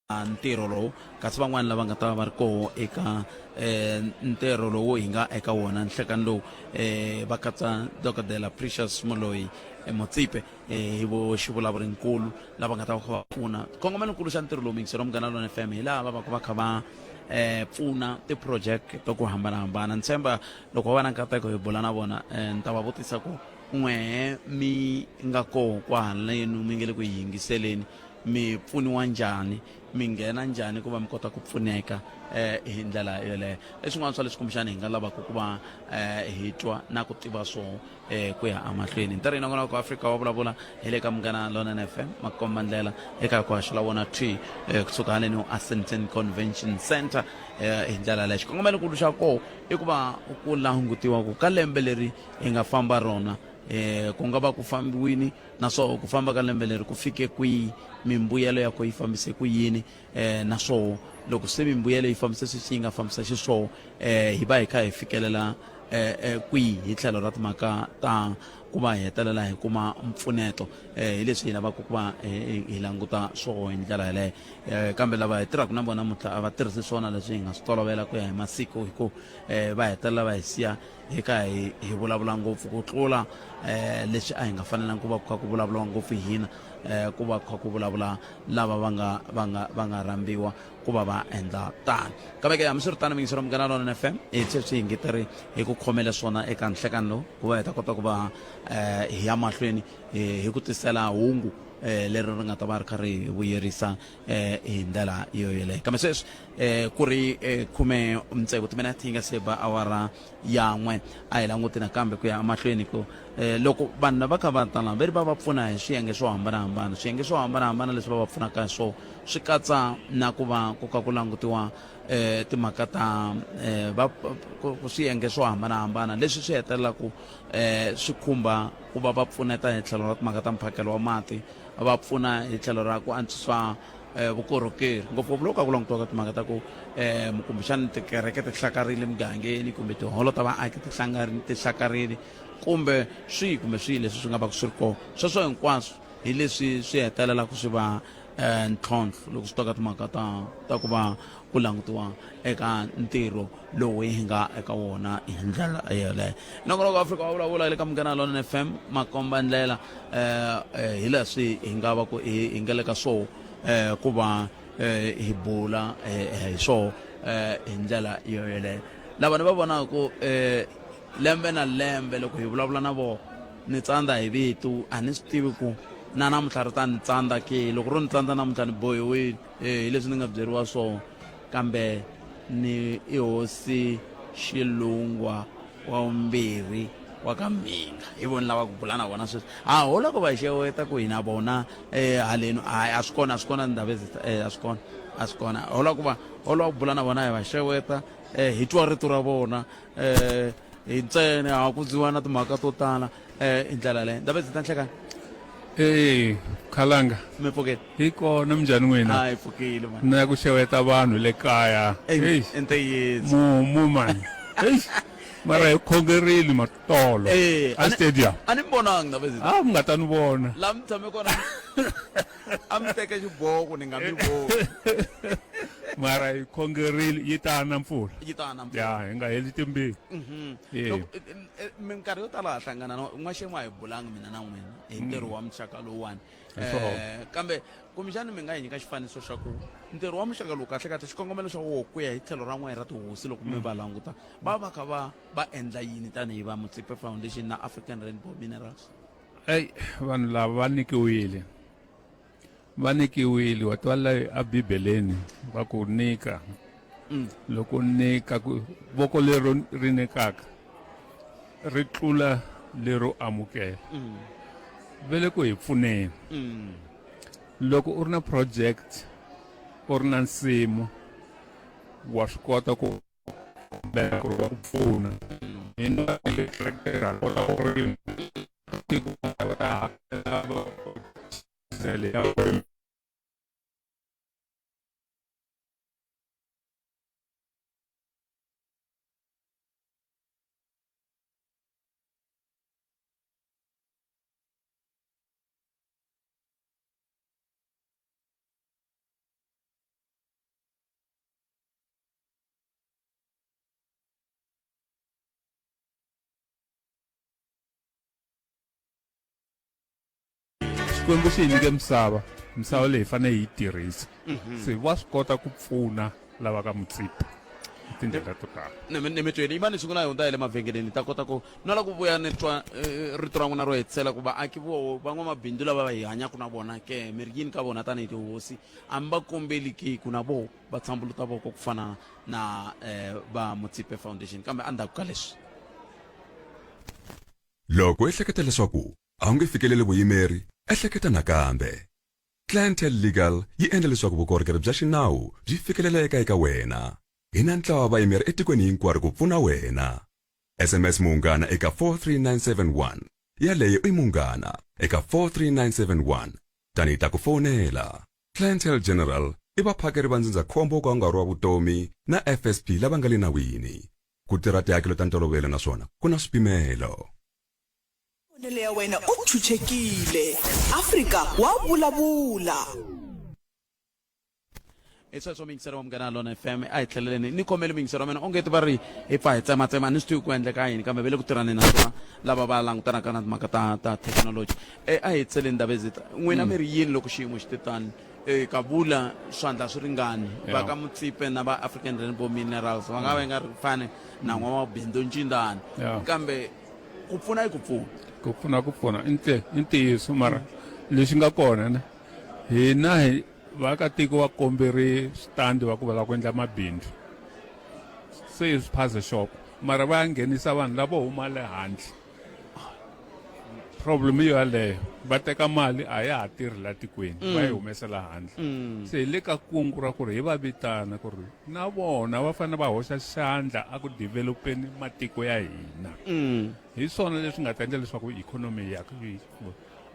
ntirho lowu kasi van'wani lava nga ta va ri koho eka ntirho lowu hi nga eka wona nhlekani lowu va katsa dokodela Precious Moloi Motsipe hi vo xivulavurinkulu lava nga ta va kha va pfuna kongomelonkulu xa ntirho lowu mingisero Munghana Lonene FM hi laha va va kha va pfuna ti-project to ku hambanahambana ni tshemba loko va na nkateko hi bula na vona ni ta va vutisa ku n'wehe mi nga koho kwahaleni mi nge le ku hi yingiseleni mi pfuniwa njhani mi nghena njhani ku va mi kota ku pfuneka hi ndlela yeleyo leswin'wana swa leswi kumbexana hi nga lavaka ku va hi twa na ku tiva swoho ku ya emahlweni ntirho yi nongonoko Afrika wa vulavula hi le ka Munghana Lonene FM makomba ndlela eka ku haxela vona t kusuka haleni Ascension Convention Center hi ndlela leyo xikongomelokulu xa koho i ku va ku langutiwa ku ka lembe leri hi nga famba rona ku nga va ku fambiwini naswo ku famba ka lembe leri ku fike kwihi mimbuyelo ya ko yi fambise ku yini naswo loko se mimbuyelo yi fambise sweswi yi nga fambisa xiswo hi va hi kha hi fikelela kwihi hi tlhelo ra timhaka ta ku va hi hetelela hi kuma mpfuneto hi leswi hi lavaka ku va hi languta swoho hi ndlela yeleyo kambe lava hi tirhaka na vona mutla a va tirhisi swona leswi hi nga swi tolovela ku ya hi masiku hi ku va hetelela va hi siya hi ka hi vulavula ngopfu ku tlula leswi a hi nga fanelangi ku va ku kha ku vulavuriwa ngopfu hi hina ku va ku kha ku vulavula lava va nga rambiwa ku va va endla tani kambe ke hambiswiritano mingisero Munghana Lonene FM hi sweswi hi ngeteri hi ku khomela swona eka nhlekani lowu ku va hi ta kota ku va hi ya mahlweni hi ku tisela hungu leri ri nga ta va ri karhi hi vuyerisa hi ndlela yo yeleyo kambe sweswi ku ri 16 timinete yi nga se ba awara ya 1 a hi languti nakambe ku ya mahlweni ku loko vanhu lava kha va tala veri va va pfuna hi swiyenge swo hambanahambana swiyenge swo hambanahambana leswi va va pfunaka hi swona swi katsa na ku va ku ka ku langutiwa timhaka ta swiyenge swo hambanahambana leswi swi hetelela ku swi khumba ku va va pfuneta hi tlhelo ra timhaka ta mphakelo wa mati va pfuna hi tlhelo ra ku antswisa vukorhokeri ngopfungopfu loko ku langutiwaka timhaka ta ku kumbexana tikereke ti hlakarile mugangeni kumbe tiholo ta vaaki ti hlakarile kumbe swihi leswi swi nga va ku swi ri kona sweswo hinkwaswo hi leswi swi hetelelaka swi va ntlhontlho loko swi toka timhaka ta ku va ku langutiwa eka ntirho lowu hi nga eka wona hi ndlela yeleyo nongonoko wa Afrika wa vulavula le ka Munghana Lonene FM makomba ndlela hi leswi hi nga va ku hi nga le ka swoho ku va hi bula hi swoho hi ndlela yo yeleyo lava ni va vonaka ku lembe na lembe loko hi vulavula na vona ni tsandza hi vitu a ni swi tivi ku na namuntlha ri ta ni tsandza ke loko ro ni tsandza namuntlha ni bohiwile hi leswi ni nga byeriwa swona kambe ni i hosi Xilungwa wa vumbirhi wa ka Minga hi vona lava ku bula na vona sweswi ho loko va hi xeweta ku hina vona haleni a swi kona ndhawu a swi kona ho lava ku bula na vona hi va xeweta hi twa rito ra vona hi ntsena ha ku dziwa na timhaka to tala hi ndlela leyo ndhawu ta nhlekani Khalanga mi pfukile hi kona minjhani n'wina hi pfukile man na ku xeweta vanhu le kaya mu mani mara hi khongerile matolo a stadium a ni vonanga ndhawu mi nga ta ni vona laha mi tshame kona a mi teke xiboho ni nga mi voni mara hi khongerile yi ta na mpfula ya hi nga heli timbilu minkarhi yo tala ha hlangana n'waxemu a hi bulanga mina na n'wina hi ntirho wa muxaka lowuwani kambe kumbexani mi nga hi nyika xifaniso xa ku ntirho wa muxaka lowu kahlekahle xikongomelo xa wo ku ya hi tlhelo ra n'wina ra tihosi loko mi va languta va va kha va endla yini tanihi va Motsipe Foundation na African Rainbow Minerals vanhu lava va nikiwile wa twala a bibeleni va ku nyika loko nyika voko lero ri nyikaka ri tlula lero amukela vele ku hi pfuneni loko u ri na project u ri na nsimu wa swi kota ku va ku pfuna hi ndlela Xikwembu xi hi nyike misava leyi fanele hi yi tirhisa se wa swi kota ku pfuna lava ka Mutsipe tindlela to tala nemetweni imani sungula hi hundza hi le mavhengeleni ta kota ku no la ku vuya ni twa rito ra n'wina ro hetsela ku vaaki van'wamabindzu lava hi hanyaka na vona ke mi ri yini ka vona tanihi tihosi a mi va kombeli ke ku na vo va tshambuluta voko ku fana na va Mutsipe Foundation kambe endzhaku ka leswi loko ehleketa leswaku a wu nge fikeleli vuyimeri ehleketa nakambe Clientele Legal yi endla leswaku vukorhokeri bya xinawu byi fikeleleka eka wena hi na ntlawa wa vayimeri etikweni hinkwaro ku pfuna wena SMS Munghana eka 43971 yaleyo i Munghana eka 43971 tani ta ku fonela Clientele General i vaphakeri va ndzindzakhombo ka nkarhi wa vutomi na FSP lava nga le nawini ku tirha tihakelo ta ntolovelo naswona ku na swipimelo mavonelo ya wena u chuchekile Afrika wa vulavula sweswo mingisero wa Munghana Lona FM a hi tlheleleni ni khomele mingisero wa mina onge ti va ri hi pfa hi tsematsema ni swi tivi ku endleka yini kambe ve le ku tirhani na tona lava va langutanaka na timhaka ta thekinoloji a hi tseleni Davezita n'wina mi ri yini loko xiyimo xi titani ka vula swandla swi ringani va ka Mutsipe na va African Rainbow Minerals va nga va nga ri fane na n'wamabindzu ncindani kambe ku pfuna yi ku pfuna i ntiyiso mara lexi nga kona ne hina vaakatiko va komberi switandi va ku va la ku endla mabindzu se hi swiphaza shop mara va ya nghenisa vanhu lavo huma le handle problem yo yaleyo va teka mali a ya ha tirhi la tikweni va yi humesela handle se hi le ka kungu ra ku ri hi va vitana ku ri na vona va fanele va hoxa xandla a ku developeni matiko ya hina hi swona leswi nga ta endla leswaku ikhonomi ya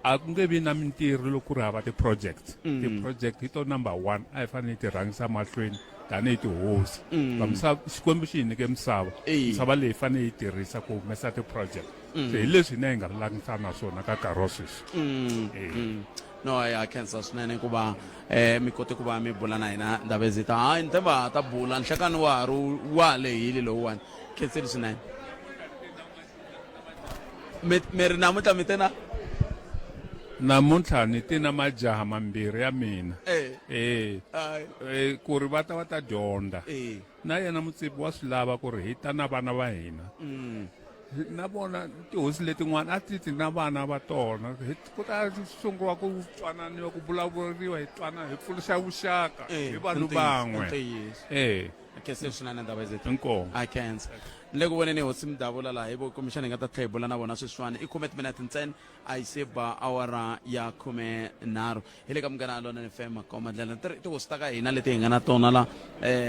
a ku nge vi na mintirho loko ku ri hava ti-project ti-project hi to number 1 a hi fanele ti rhangisa mahlweni tanihi tihosi Xikwembu xi hi nyike misava leyi fanele yi tirhisa ku humesa ti-project se hi leswi hina hi nga langutisana na swona ka nkarhi wa sweswi no ya khensa swinene ku va mi kote ku va mi bula na hina Davezita hayi ni temba ta bula nhlekani wa lehile lowuwani khenseli swinene mi ri namuntlha mi tena namuntlha ni tina majaha mambirhi ya mina ku ri va ta dyondza na yena Mutsipe wa swi lava ku ri hi ta na vana va hina na vona tihosi letin'wana a ti na vana va tona ku ta sunguriwa ku twananiwa ku vulavuriwa hi twana hi pfuluxa vuxaka hi vanhu van'we khenseli swinene Davezita inkomo a khensa le ku voneni hosi Mdavula laha hi komixani hi nga ta tlhela hi bula na vona sweswiwani i 10 minutes ntsena a yi se ba awara ya 13 hi le ka Munghana Lona FM makomadlela tihosi ta ka hina leti hi nga na tona la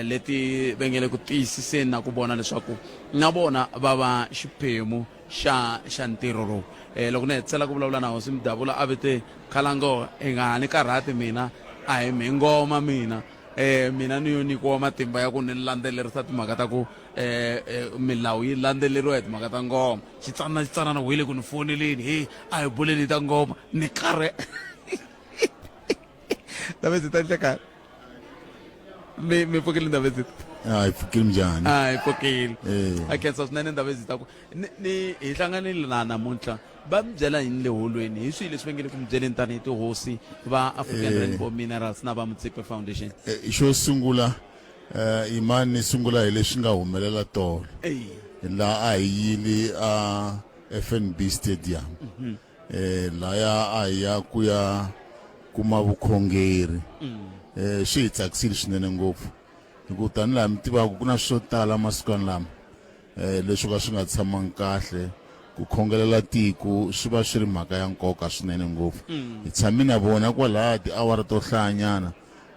leti vengele ku tiyisiseni na ku vona leswaku na vona va va xiphemu xa ntirho lowu loko ni hetsela ku vulavula na hosi Mdavula a vete khalango hi nga ni karhati mina a hi mhingoma mina ni yo nyikiwa matimba ya ku ni landzelerisa timhaka ta ku milawu yi landzeleriwa hi timhaka ta ngoma xitsanana wile ku ni foneleni a hi buleni ta ngoma ni karhe Davezita nhlekani mi pfukile Davezita hi pfukile njhani hi pfukile a khensa swinene Davezita ku ni hi hlanganile na namuntlha va mi byela yini le holweni hi swihi leswi va ngele ku mi byeleni tanihi tihosi va African Rainbow Minerals na va Mutsipe Foundation xo sungula imani ni sungula hi leswi nga humelela tolo laha a hi yili a FNB Stadium laya a hi ya ku ya kuma vukhongeri swi hi tsakisile swinene ngopfu hikuva tani laha mi tivaka ku na swo tala masikwana lama leswi ka swi nga tshamangi kahle ku khongelela tiko swi va swi ri mhaka ya nkoka swinene ngopfu hi tshami na vona kwalaha tiawara to hlayanyana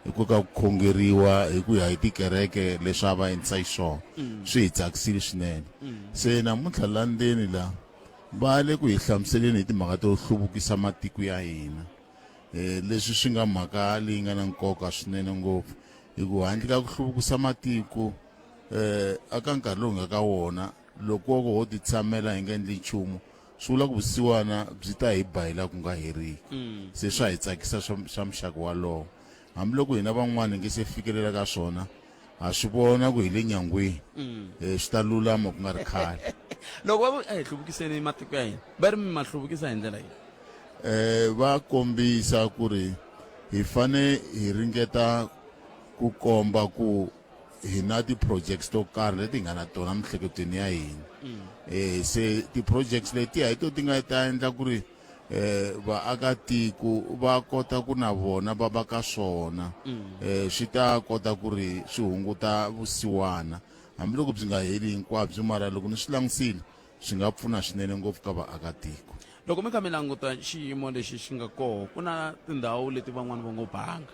hi ku ka ku khongeriwa hi ku ya hi tikereke leswi a va endlisa xiswona swi hi tsakisile swinene se namuntlha la ndzeni la va le ku hi hlamuseleni hi timhaka to hluvukisa matiko ya hina leswi swi nga mhaka leyi nga na nkoka swinene ngopfu hi ku handle ka ku hluvukisa matiko aka nkarhi lowu nga ka wona loko ho ti tshamela hi nga endli nchumu swi vula ku vusiwana byi ta hi ba hi la ku nga heriki se swa hi tsakisa swa muxaka walowo hambiloko hina van'wana hi nge se fikelela ka swona ha swi vona ku hi le nyangweni swi ta lulama ku nga ri khale loko va hi hluvukiseni matiko ya hina va ri mi ma hluvukisa hi ndlela yini va kombisa ku ri hi fane hi ringeta ku komba ku hi na ti-projects to karhi leti hi nga na tona miehleketweni ya hina se ti-projects letiya hi to ti nga ta endla ku ri vaakatiko va kota ku na vona va va ka swona swi ta kota ku ri swi hunguta vusiwana hambiloko byi nga heli hinkwabyo mara loko ni swi langutisile swi nga pfuna swinene ngopfu ka vaakatiko. loko mi kha mi languta xiyimo lexi xi nga koho ku na tindhawu leti van'wani va ngo banga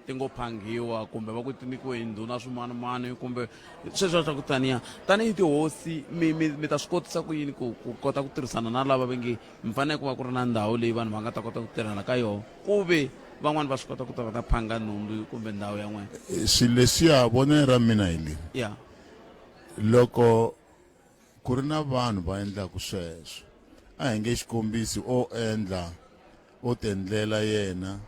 ti ngo phangiwa kumbe va ku ti nikiwe hi ndhuna swimanimani kumbe sweswo swa ku tanihi tihosi mi ta swi kotisa ku yini ku kota ku tirhisana na lava va nge mi fanele ku va ku ri na ndhawu leyi vanhu va nga ta kota ku tirhela ka yona kuve van'wani va swi kota ku ta va ta phanga nhundzu kumbe ndhawu ya n'wena. Swilo leswiya vonelo ra mina hi leyi ya loko ku ri na vanhu va endlaka sweswo a hi nge xikombisi o tendlela yena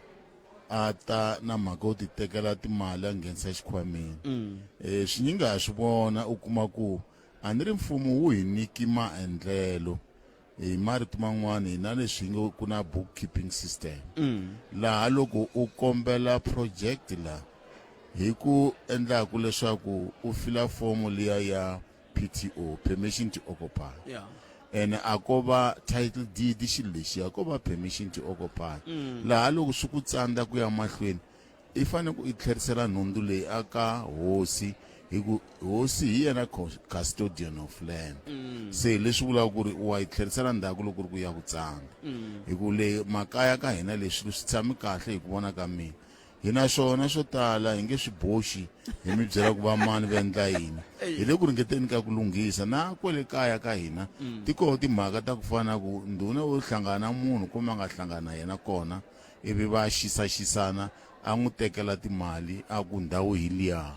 a ta na mhaka o ti tekela timali a nghenisa xikhwameni swi nyi nga swi vona u kuma ku a ni ri mfumo wu hi niki maendlelo hi marito man'wani na leswi hi ku na bookkeeping system laha loko u kombela project laha hi ku endlaku leswaku u fila fomo liya ya PTO, permission to occupy. Yeah. And a ko va title deed xilo lexi a ko va permission to occupy laha loko swi ku tsandza ku ya mahlweni i fanele ku i tlherisela nhundzu leyi aka hosi hi ku hosi hi yena custodian of land se leswi vulaka ku ri wa yi tlherisela ndzhaku loko ku ri ku ya ku tsandza hi ku le makaya ka hina leswi swi tshami kahle hi ku vona ka mina hi na swona swo tala hi nge swi boxi hi mi byela ku va mani va endla yini hi le ku ringeteni ka ku lunghisa na kwele kaya ka hina ti koho timhaka ta ku fana ku ndhuna wo hlangana munhu kumbe a nga hlangana yena kona ivi va xisaxisana a n'wi tekela timali a ku ndhawu hi liya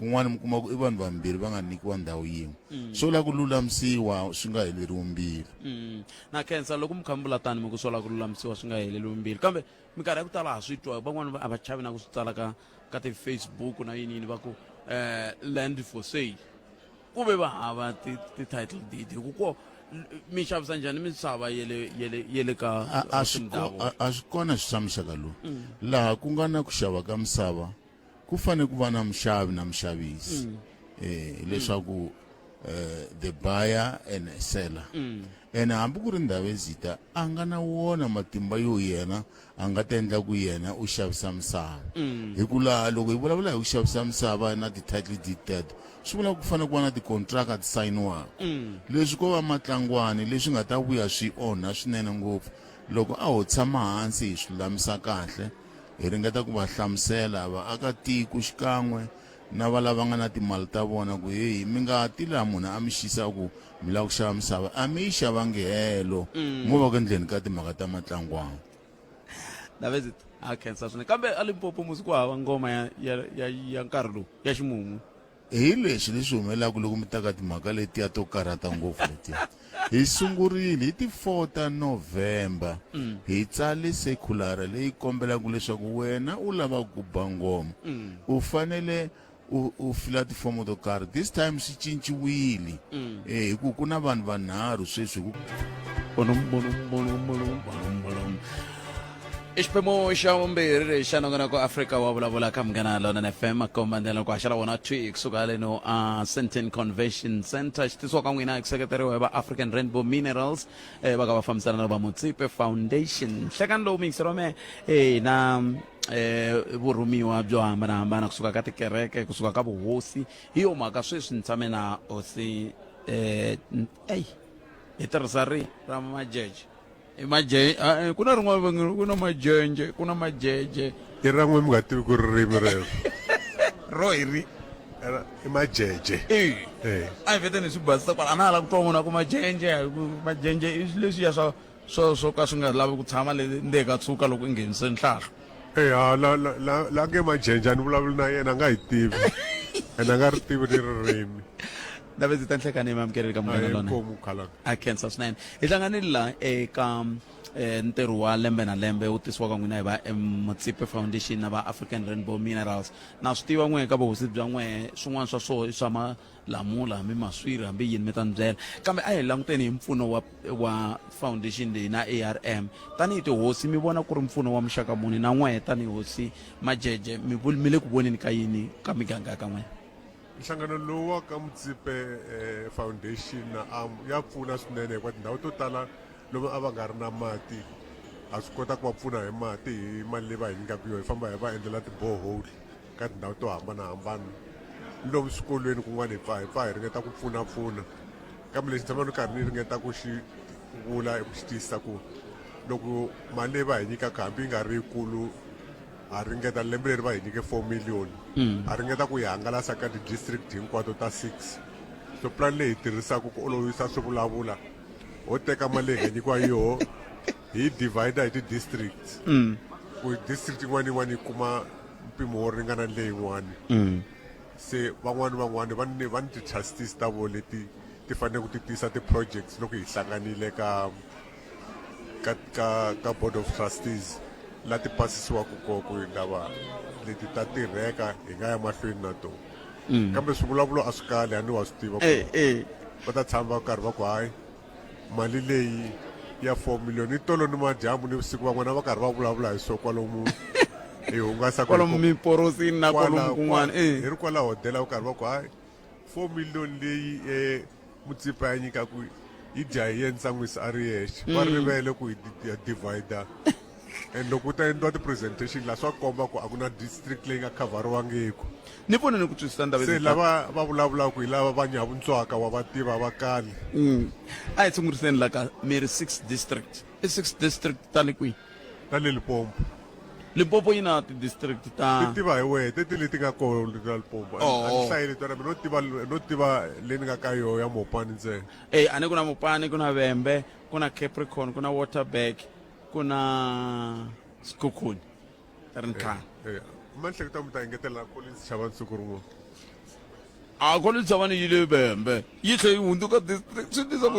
kun'wana mi kuma ku i vanhu vambirhi va nga nikiwa ndhawu yin'we swo la ku lulamisiwa swi nga heleriwi mbili na khensa loko mi khambula tani mi ku swo la ku lulamisiwa swi nga heleriwi mbili kambe minkarhi ya ku tala ha swi twa van'wana a va chavi na ku swi tsala ka ti-Facebook na yiniyini va ku land for sale ku ve va hava ti-title deed hi ku ko mi xavisa njhani misava yele ka a swi kona swi swa muxaka lowu laha ku nga na ku xava ka misava ku fanele ku va na muxavi na muxavisi leswaku the buyer and seller ene hambi ku ri ndhawu ezita a nga na wona matimba yo yena a nga ta endla ku yena u xavisa misava hi ku laha loko hi vulavula hi ku xavisa misava na ti-title deed swi vula ku fanele ku va na ti-contract ti sayiniwaka leswi ko va matlangwani leswi nga ta vuya swi onha swinene ngopfu loko a ho tshama hansi hi swi lulamisa kahle hi ringeta ku va hlamusela vaakatiko xikan'we na va lava nga na timali ta vona ku heyi mi nga ti laha munhu a mi xisa ku mi lava ku xava misava a mi yi xavangi helo mo va ku endleni ka timhaka ta matlangwana navezi a khensa swinene kambe a Limpopo musi ku hava ngoma ya nkarhi lowu ya ximumu hi leswi leswi humelelaka loko mi taka timhaka letiya to karhata ngopfu letiya hi sungurile hi ti 4 ta November hi tsale sekhulara leyi kombelaka leswaku wena u lava ku ba ngoma u fanele u fila tifomo to karhi this time swi cinciwile hi ku ku na vanhu vanharhu sweswi xiphemu xa vumbirhi lexi nongonoko Afrika wa vulavula ka Munghana Lonene FM kombandela ku haxela vona twi kusuka leno a Sandton Convention Center xi tisiwa ka n'wina hi ku seketeriwa hi va African Rainbow Minerals va ka va fambisana na va Mutsipe Foundation nhlekani lowu mikiseriwa me na vurhumiwa byo hambanahambana kusuka ka tikereke kusuka ka vuhosi hi yo mhaka sweswi ni tshame na hosi hi tirhisa ra majeje kuna rin'wana kuna majeje i ran'we mi nga tivi ku ririmi rero ro hiri i majeje a hi vhete ni swi basisa kwala a na ha lava ku twa munhu ku majenje i leswiya swo ka swi nga lavi ku tshama le ndzeni ka tshuka loko i nghenise nhlahlo la nge majeje a ni vulavuli na yena a nga hi tivi ene a nga ri tivi ni ririmi navezi ta nhlekani mi amukeleli ka Munghana Lonene a khensa swinene hi hlanganile la eka ntirho wa lembe na lembe wu tisiwa ka n'wina hi va Mutsipe Foundation na va African Rainbow Minerals na swi tiva n'we ka vuhosi bya n'we swin'wana swa swo i swa malamula hambi maswiri hambi yini mi ta ni byela kambe a hi languteni hi mpfuno wa foundation leyi na ARM tanihi tihosi mi vona ku ri mpfuno wa muxaka muni na n'we tanihi hosi Majeje mi le ku voneni ka yini ka miganga ka n'wina nhlangano lowu wa ka Mutsipe Foundation na ya pfuna swinene hikuva tindhawu to tala lomu a va nga ri na mati a swi kota ku va pfuna hi mati hi mali leyi va hi nyikaka yona hi famba hi va endlela tibohole ka tindhawu to hambanahambana lomu swikolweni kun'wana hi pfa hi ringeta ku pfunapfuna kambe lexi tshama ni karhi ni ringeta ku xi vula i ku xi tiyisisa ku loko mali leyi va hi nyikaka hambi yi nga ri yikulu a ringeta lembe leri va hi nyike 4 million a ringeta ku hi hangalasa ka ti-district hinkwato ta 6 so plan leyi hi tirhisaka ku olovisa swi vulavula ho teka mali leyi hi nga nyikiwa yoho hi divide hi ti-district ku district yin'wana yin'wana yi kuma mpimo wo ringana leyi yin'wana se van'wani va ni ti-trustees ta vo leti ti fanele ku ti tisa ti-projects loko hi hlanganile ka board of trustees la ti pasisiwaku koko hi lava leti ta tirheka hi nga ya mahlweni na tona kambe swivulavulo a swi kali a ni wa swi tiva va ta tshama va karhi va ku hayi mali leyi ya 4 million yi tolo ni madyambu ni vusiku van'wana va karhi va vulavula hi so kwalomu hi hungasa kwalomu miporosini na kwalomu kun'wana hi ri kwala hodela va karhi va ku hayi 4 million leyi Mutsipe ya nyikaku yi dya hi yena Ntsanwisi a ri yexe va rivele ku hi divide and loko u ta endliwa ti-presentation laha swa komba ku a ku na district leyi nga khavhariwangiku ni pfune ni ku twisisa ndhawu se lava va vulavulaka hi lava va nyavuntswaka wa va tiva va kale a hi tsunguriseni la ka mi ri 6 district i 6 district ta le kwihi ta le Limpopo yi na ti-district ta ti tiva hi wehe teti leti nga koho la Limpopo a ni hlayeli tona no tiva leyi ni nga ka yoho ya Mopani ntsena a ni ku na Mopani ku na Vhembe ku na Capricorn ku na Waterberg ku na Sekhukhune Rincon manhleketa mi ta engetela Collins Chavani siku rin'wana a Collins Chavani yi le Vhembe yi tlhe yi hundzuka district swi tisa ku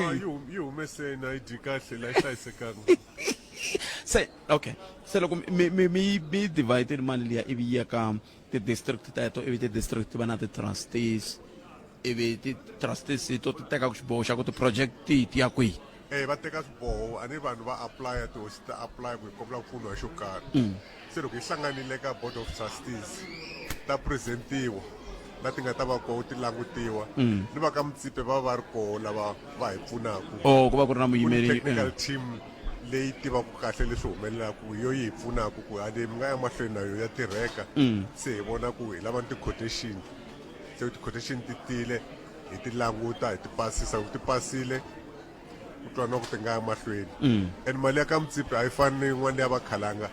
yi humeseni a yi dyi kahle la yi hlayisekanga se okay se loko mi divide mali liya ivi yi ya ka ti-district teto ivi ti-district va na ti-trustees ivi ti-trustees to ti teka ku xiboho xa ku ti-project ti ya kwihi va teka swiboho a ni vanhu va applya tihosi ta apply ku hi kombela ku pfuniwa xo karhi se loko hi hlanganile ka board of trustees ta presentiwa la ti nga ta va koho ti langutiwa ni va ka Mutsipe va ri koho lava va hi pfunaka ku va ku ri na muyimeri technical team leyi tivaku kahle leswi humelelaku hi yo yi hi pfunaka ku hale mi nga ya mahlweni na yo ya tirheka se hi vona ku hi lava ti-quotation se ti-quotation ti tile hi ti languta hi ti pasisa ku ti pasile ku twana ku ti nga ya mahlweni and mali ya ka Mutsipe a yi fani ni yin'wana ya vakhalanga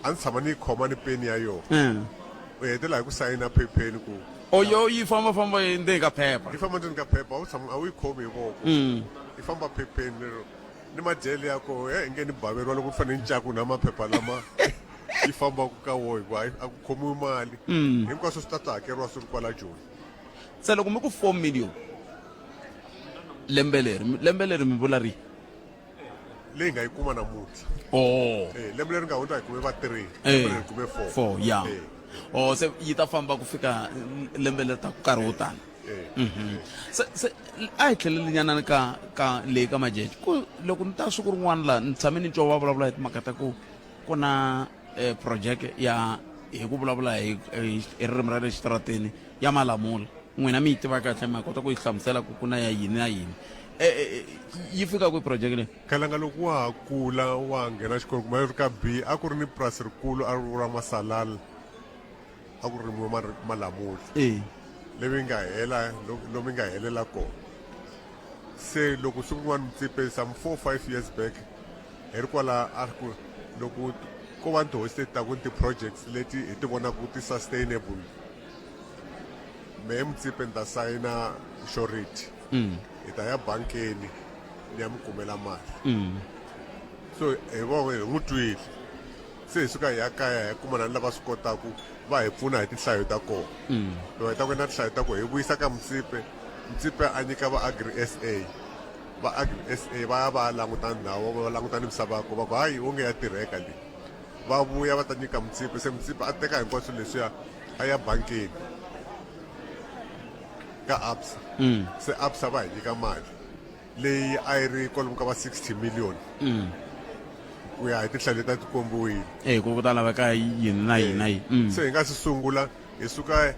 a ni tshama ni yi khoma ni peni ya yona u hetela hi ku sayina phepheni ku yo yi fambafamba endzeni ka phepha yi famba endzeni ka phepha a wu yi khomi hi voko yi famba phepheni lero ni madyele yako hi nge ni baveriwa loko ku fanele ni caku na maphepha lama yi fambaku ka wo hikuva a ku khomiwi mali hinkwaswo swi ta hakeriwa swi ri kwala joni se loko mi ku 4 million lembe leri mi vula ri leyi nga yi kuma namuntlha lembe leri nga hundza hi kume va 3 lembe leri kume 4 ya se yi ta famba ku fika lembe leri ta ku karhi wo tani se a hi tlheleli nyanani ka leyi ka Majeje ku loko ni ta siku rin'wana laha ni tshame ni twa va vulavula hi timhaka ta ku ku na project ya hi ku vulavula hi ririmi ra le xitarateni ya Malamula n'wina mi yi tiva kahle ma kota ku yi hlamusela ku na ya yini na yini yi fika kwi project leyi khalanga loko wa ha kula wa nghena xikolo kuma ri ka B a ku ri ni purasi rikulu a ri ra Masalala a ku rimiwe Malamula leyi nga hela lomu nga helela kona se loko swin'wana Mutsipe some 4-5 years back hi ri kwala a ri ku loko ko va tihosi leti taku ni ti-projects leti hi ti vonaku ti-sustainable mehe Mutsipe ni ta sayina surety hi ta ya bankeni ni ya mi kumela mali so hi vona hi n'wi twile se hi suka hi ya kaya hi kumana ni lava swi kotaku va hi pfuna hi tinhlayo ta kona loko hi ta ku na tinhlayo ta kona hi vuyisa ka Mutsipe a nyika va Agri SA va Agri SA va languta ndhawu va languta ni misava ya kona va ku hayi onge ya tirheka leyi va vuya va ta nyika Mutsipe se Mutsipe a teka hinkwaswo leswiya a ya bankeni ka ABSA se ABSA va hi nyika mali leyi a yi ri kwalomu ka va 60 million ku ya hi tinhlayo ta tikombiwile ku ta laveka yini na yini se hi nga si sungula hi suka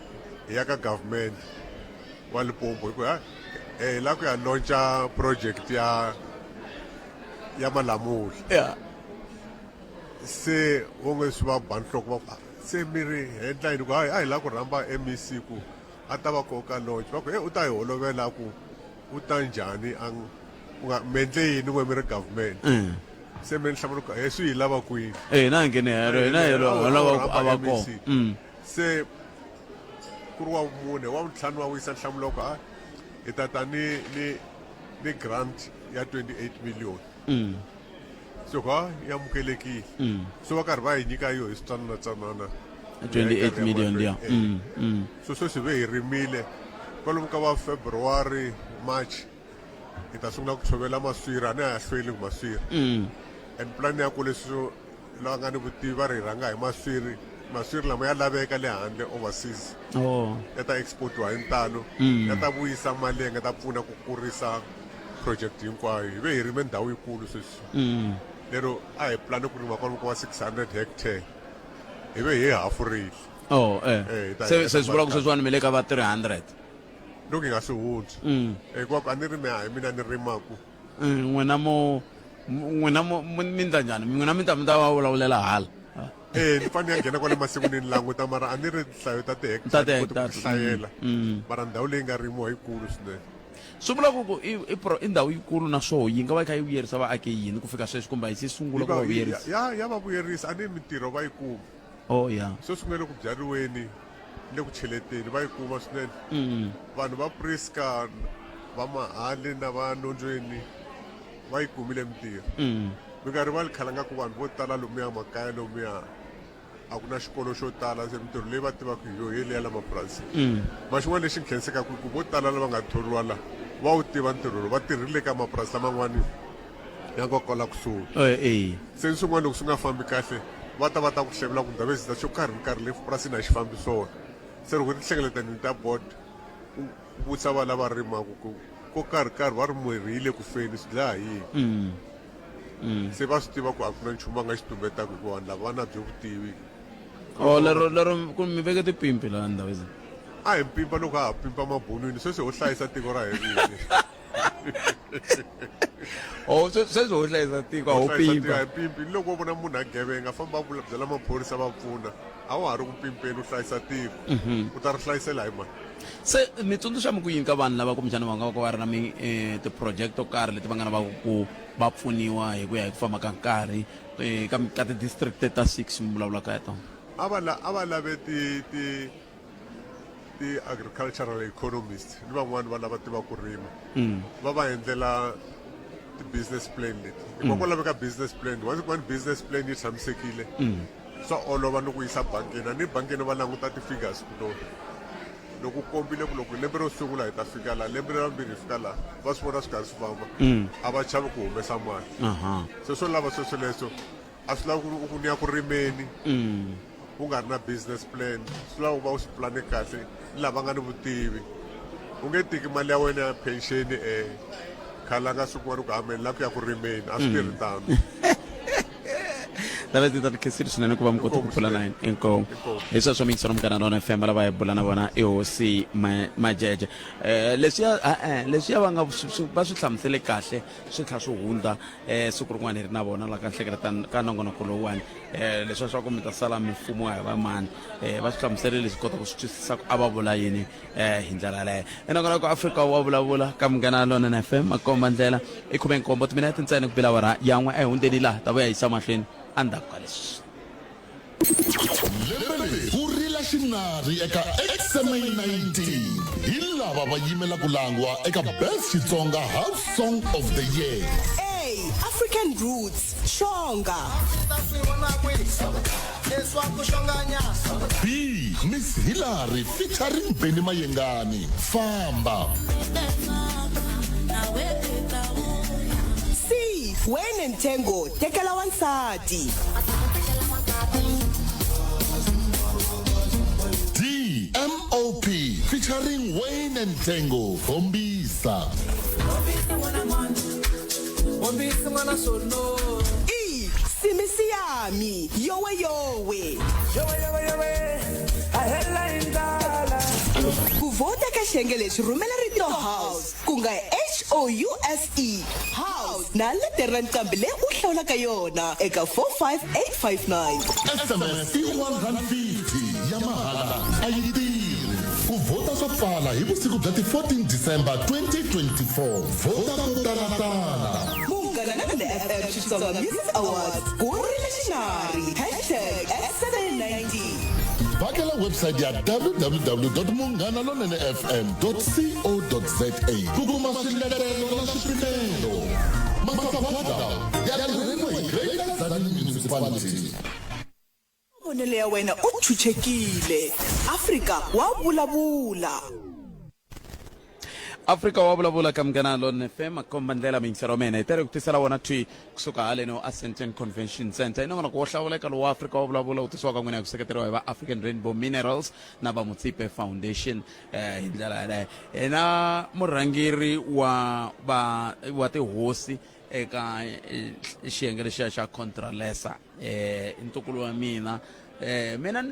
hi ya ka government wa Limpopo hi ku hi la ku ya launcha project ya Malamula se onge swi va banhloko va se miri headline ku hayi la ku rhamba MEC ku a ta va koka launch va ku u ta hi holovela ku u ta njhani u nga mendle yini n'we mi ri government se mi ni hlamula ku swi hi lava kwini na ngene hero lava a va ko se ku ri wa mune wa ntlhanu wa wisa nhlamulo ku hi tata ni grant ya 28 million so ka ya amukelekile so va karhi va hi nyika yo hi switsananatsanana 28 million ya so swi ve hi rimile kwalomu ka va February March hi ta sungula ku tshovela maswiri a ni a ya hlweli maswiri and plan ya ku leswi lava nga ni vutivi va ri hi rhanga hi maswiri lama ya laveka le handle overseas ya ta exportiwa hi ntalo ya ta vuyisa mali nga ta pfuna ku kurisa project hinkwayo hi ve hi rime ndhawu yikulu sweswi lero a hi plani ku rima kwalomu ka va 600 hectare hi ve hi hafurile se swi vula ku sweswiwani mi le ka va 300 loko hi nga swi hundzi hikuva a ni rime hi mina ni rimaku n'wina mi ndla njhani n'wina mi ta va vulavulela hala ni fanele ya nghena kwale masikwini ni languta mara a ni ri nhlayo ta tihekitara ku hlayela mara ndhawu leyi nga rimiwa yikulu swinene swi vula ku i ndhawu yikulu naswoho yi nga va yi kha yi vuyerisa vaaki yini ku fika sweswi kumbe yi se sungula ku va vuyerisa ya va vuyerisa a ni mintirho va yi kuma so swi nga le ku byariweni le ku cheleteni va yi kuma swinene vanhu va Priska va Mahale na va Nonjweni va yi kumile mintirho mi nga rivali khalanga ku vanhu vo tala lomuya makaya lomuya a ku na xikolo xo tala se mintirho leyi va tivaka hi yo yele ya la mapurasini ma xin'wana lexi nkhensekaka ku vo tala lava nga thoriwa la va wu tiva ntirho lowu va tirhile ka mapurasi laman'wani ya nga kwala kusuhi se swin'wana loko swi nga fambi kahle va ta ku hlevela ku ndhavezisa xo karhi nkarhi leyi purasini a xi fambi swona se loko tinhlengeletani ta board ku vutisa va lava rimaku ko karhi va ri mirhi yi le ku feni swi dlaya yini se va swi tiva ku a ku na nchumu va nga xi tumbetaka hikuva vanhu lava va na byo vutivi lero ku mi veke tipimpi laha ndhavezini a hi mpimpa loko a ha pimpa mabunwini sweswi ho hlayisa tiko ra herile sweswi ho hlayisa tiko a ho pimpa pimpi loko wo vona munhu a gevenga famba a byela maphorisa va pfuna a wa ha ri ku pimpeni u hlayisa tiko u ta ri hlayisela hi mani se mi tsundzuxa mi ku yini ka vanhu lava kumbexana va nga va ka va ri na ti-project to karhi leti va nga na va ku va pfuniwa hi ku ya hi ku famba ka nkarhi ka ti-district ta 6 mi vulavulaka ya tona a va lave ti-agricultural economist ni van'wani va lava tiva ku rima va va endlela ti-business plan leti hikuva ku laveka business plan wani business plan yi tshamisekile swa olova ni ku yisa bankeni a ni bankeni va languta ti-figures ku loko u kombile ku loko lembe ro sungula hi ta fika laha lembe ra vambirhi hi fika laha va swi vona swi karhi swi famba a va chavi ku humesa mali se swo lava sweswo leswo a swi lava ku ni ya ku rimeni u nga ri na business plan swi lava ku va u swi plane kahle ni lava nga ni vutivi u nge tiki mali ya wena ya pension khalanga siku wa ri ku hameni la ku ya ku rimeni a swi tirhi tano lava ti ta tikhesiri swinene ku va mi kota ku pfula na inkomo hi sweswo swo mingisano mukana rona FM lava hi bula na vona i hosi majeje leswiya va nga va swi hlamusele kahle swi kha swi hundza siku rin'wana hi ri na vona la ka nhleketa ka nongonoko lowuwani leswiya swa ku mi ta sala mifumo hi va mani va swi hlamusele leswi kota ku swi twisisa ku a va vula yini hi ndlela leyo nongonoko Afrika wa vulavula ka munghana lona na FM makomba ndlela i 17 timinete ntsena ku bila wara yan'we a hi hundzeni laha ta vuya yisa mahlweni andaku ka leswi ku rila xinari eka XMA 19 hi lava va yimela ku langwa eka best Xitsonga house song of the year African Roots Shonga B Miss Hillary featuring Benny Mayengani Famba Wayne Ntengo tekela wansati. DMOP featuring Wayne and Tango Bombisa. Simisiami yowe kuvota ka xiyenge lexi rhumela rito house ku nga HOUSE house na letera nqambi leyi u hlawulaka yona eka 45859 SMS i 150 ya mahala a yi tirhi. Ku vota swa pfala hi vusiku bya ti 14 December 2024. Vota ko talatala. Munghana Lonene FM Xitsonga Music Awards ku ri legendary #790. Vakela website ya www.munghanalonenefm.co.za ku kuma swiletelo na swipimelo. Masabada ya tirheriwa hi Greater Tzaneen Municipality. Mavonelo ya wena u chuchekile. Afrika wa vulavula. Afrika wa vulavula ka Munghana Lonene FM akomba ndlela mingisero mena hi tere ku tisela wona twi kusuka haleno Ascension Convention Center inongona ku hlawuleka lo Afrika wa vulavula u tisiwa ka n'wina hi ku seketeriwa hi va African Rainbow Minerals na va Mutsipe Foundation hi ndlela yaleyo na murhangeri wa tihosi eka xiyenge lexiya xa Contralesa ntukulu wa mina mina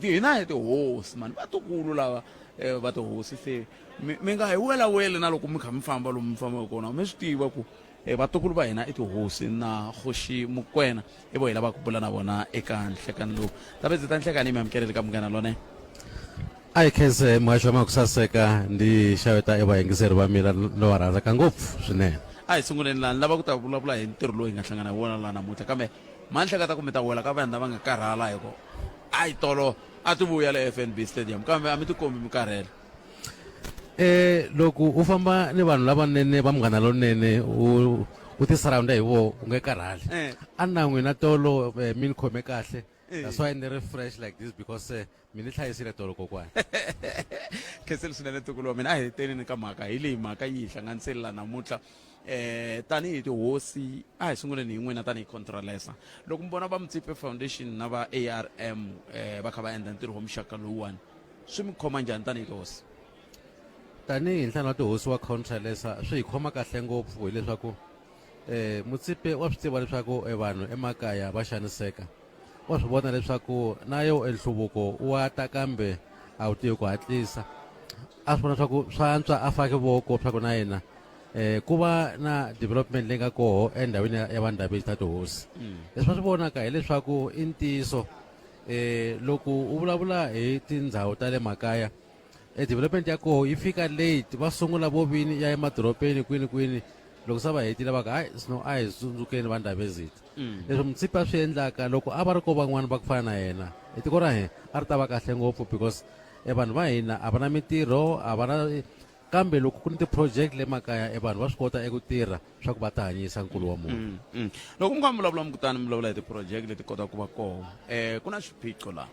hina hi tihosi mani vatukulu lava va tihosi se mi nga hi wela na loko mi kha mi famba lomu mi fambaka kona mi swi tiva ku vatukulu va hina i tihosi na Kgoshi Mokoena i vo hi lava ku bula na vona eka nhlekani lowu tabe ndzi ta nhlekani mi amukeleli ka Munghana Lonene ai kheze muhaxo wa kusaseka ndi xaveta vayingiseri va mina no va rhandzaka ngopfu swinene a hi sunguleni lani lava ku ta vulavula hi ntirho lowu hi nga hlangana hi wona laha namuntlha kambe manhlekata ku mi ta wela ka vanhu lava nga karhala hiko a hi tolo a ti vuya le FNB Stadium kambe a mi tikombi mi karhele loko u famba ni vanhu lavanene va Munghana Lonene u ti surround hi vo u nge karhali a na n'wina tolo mi ni khome kahle that's why ni refresh like this because mi ni hlayisile tolo kokwana khenseli swinene ntukulu wa mina a hi tenini ka mhaka hi leyi mhaka yi hi hlanganiseli la namuntlha tanihi tihosi a hi sunguleni hi n'wina tanihi Contralesa loko mi vona va Mutsipe Foundation na va ARM va kha va endla ntirho wa muxaka lowuwani swi mi khoma njhani tanihi tihosi tanihi nhlana wa tihosi wa Contralesa swi hi khoma kahle ngopfu hileswaku Mutsipe wa swi tiva leswaku vanhu emakaya va xaniseka wa swi vona leswaku na yo nhluvuko wa ta kambe a wu tivi ku hatlisa a swi vona leswaku swa antswa a fake voko swaku na yena ku va na development leyi nga koho endhawini ya vanhu lava ta tihosi leswi va swi vonaka hileswaku i ntiyiso loko u vulavula hi tindhawu ta le makaya development ya koho yi fika late va sungula vo vini ya emadorobeni kwini loko se va hetile va ka hayi sino a hi tsundzukeni vanhu lava zita leswi Mutsipe a swi endlaka loko a va ri ko van'wana va ku fana na yena tiko ra hina a ri ta va kahle ngopfu because vanhu va hina a va na mintirho a va na kambe loko ku ni ti-project le makaya vanhu va swi kota eku tirha swa ku va ti hanyisa nkulu wa munhu loko mi kha mi vulavula mukutani mi vulavula hi ti-project leti kota ku va koho ku na swiphiqo laha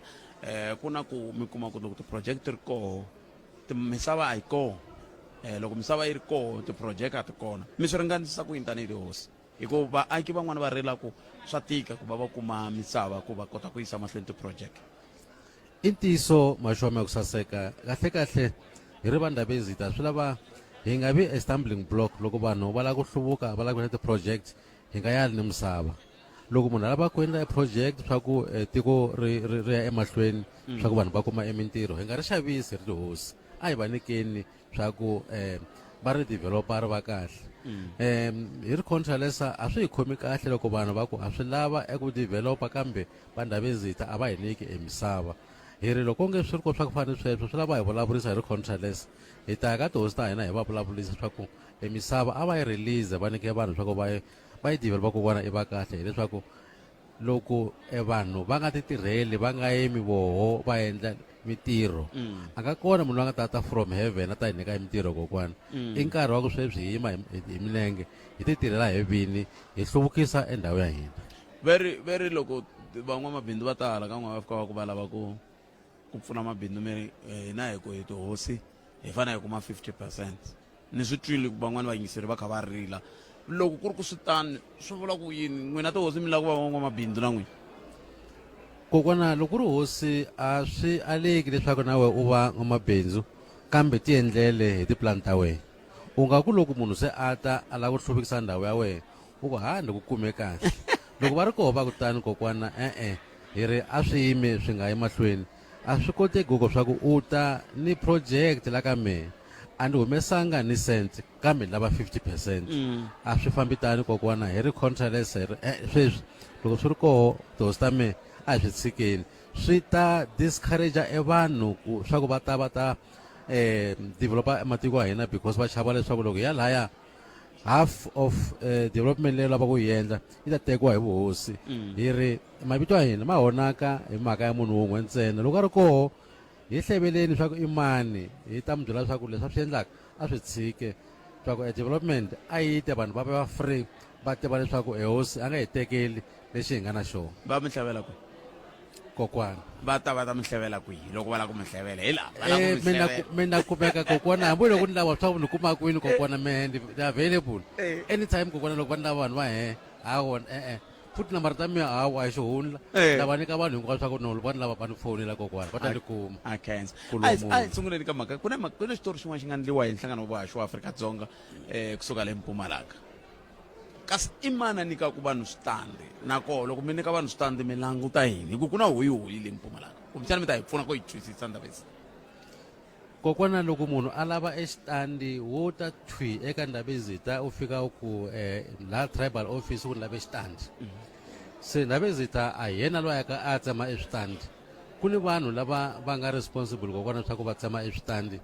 ku na ku mi kuma ku loko ti-project ri koho misava a yi koho loko misava yi ri koho ti-project a ti kona mi swi ringanisisa ku yini tanihi tihosi hikuva vaaki van'wana va rila ku swa tika ku va va kuma misava ku va kota ku yisa mahlweni ti-project i ntiyiso maxome ya ku saseka kahle hi ri vanhu lava zita swi lava hi nga vi a stumbling block loko vanhu va lava ku hluvuka va lava ku endla ti-project hi nga yali ni misava loko munhu a lava ku endla project swa ku tiko ri ya emahlweni swa ku vanhu va kuma mintirho hi nga ri xavisi ri tihosi a hi va nyikeni swa ku va ri developa ri va kahle hi ri Contralesa a swi hi khomi kahle loko vanhu va ku a swi lava eku developa kambe vanhu lava zita a va hi nyiki misava hi ri loko nge swi ri ko swa ku fana sweswo swi lava hi vulavurisa hi ri Contralesa hi ta ya ka tihosi ta hina hi va vulavurisa swa ku misava a va yi release va nyike vanhu swa ku va yi developa ku vona i va kahle hileswaku loko vanhu va nga ti tirheli va nga yimi voho va endla mintirho a nga kona munhu a nga tata from heaven a ta hi nyika mintirho kokwana i nkarhi wa ku sweswi hi yima hi milenge hi ti tirhela hi vini hi hluvukisa endhawu ya hina very loko van'wamabindzu va tala ka n'wana va fika va ku va lava ku pfuna mabindzu mi hina hi tihosi hi fanele hi kuma 50% ni swi twile van'wana vayingiseri va kha va rila loko ku ri ku switani swi vula ku yini n'wina tihosi mi lava ku va van'wamabindzu na n'wina kokwana loko ri hosi a swi aleki leswaku nawe u va n'wamabindzu kambe ti endlele hi tipulani ta wena u nga ku loko munhu se a ta a lava ku hluvukisa ndhawu ya wena u ku handle ku kume kahle loko va ri koho va kutani kokwana hi ri a swi yimi swi nga yi mahlweni a swi koteki koko swa ku u ta ni project la ka mehe a ni humesanga ni cent kambe lava 50%. A swi fambi tani kokwana hi ri contraless hi ri sweswi loko swi ri koho tihosi ta mehe a hi swi tshikeni swi ta discourage vanhu swa ku va ta developa matiko ya hina because va chava leswaku loko ya laya half of development leyi lava ku yi endla yi ta tekiwa hi vuhosi hi ri mavito ya hina ma honaka hi mhaka ya munhu wun'we ntsena loko a ri koho hi hlebeleni swa ku i mani hi ta mi byela leswaku leswi a swi endlaka a swi tshike swa ku development a yi te vanhu va va free va tiva leswaku hosi a nga hi tekeli lexi hi nga na xona va mi hlevela ku kokwana va ta mi hlevela kwihi loko va lava ku mi hlevela hi laha mina kumeka kokwana hambi loko ni lava swa ku ni kuma kwini kokwana mehe ndi available anytime kokwana loko va ni lava vanhu va hawona futhi nambara ta mina hawa a hi xihundla lava nyika vanhu hinkwavo swa ku no va ni lava va ni fonela kokwana va ta ni kuma a hi sunguleni ka mhaka ku na xitori xin'wana xi nga endliwa hi nhlangano wa vuhaxi wa Afrika-Dzonga kusuka le Mpumalanga kasi i mani a nyikaku vanhu switandi nakoho loko mi nyika vanhu switandi mi languta yini hi ku na hoyihoyi le Mpumalanga kumbexana mi ta hi pfuna ku yi twisisa ndavesi kokwana loko munhu a lava exitandi wo ta thwi eka Ndabezitha u fika ku la tribal office ku ni lave xitandi se Ndabezitha a hi yena loyi a tsema eswitandi ku ni vanhu lava va nga responsible kokwana swa ku va tsema eswitandi